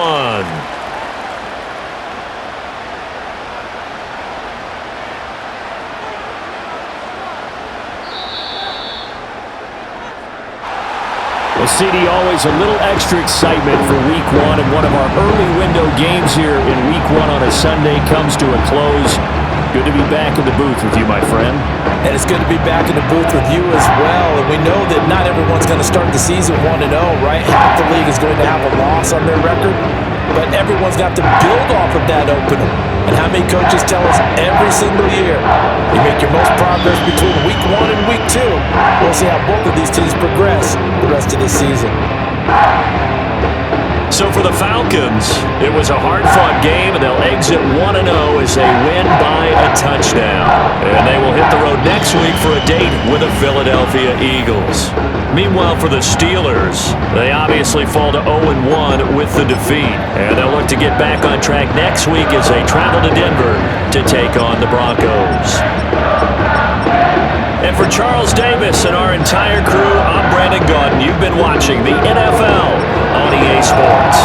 Well, CD, always a little extra excitement for Week 1, and one of our early window games here in Week 1 on a Sunday comes to a close. Good to be back in the booth with you, my friend.
And it's good to be back in the booth with you as well. And we know that not everyone's going to start the season 1-0, right? Half the league is going to have a loss on their record, but everyone's got to build off of that opener. And how many coaches tell us every single year, you make your most progress between Week 1 and Week 2. We'll see how both of these teams progress the rest of this season.
So for the Falcons, it was a hard-fought game, and they'll exit 1-0 as they win by a touchdown. And they will hit the road next week for a date with the Philadelphia Eagles. Meanwhile, for the Steelers, they obviously fall to 0-1 with the defeat. And they'll look to get back on track next week as they travel to Denver to take on the Broncos. And for Charles Davis and our entire crew, I'm Brandon Gaudin. You've been watching the NFL on EA Sports.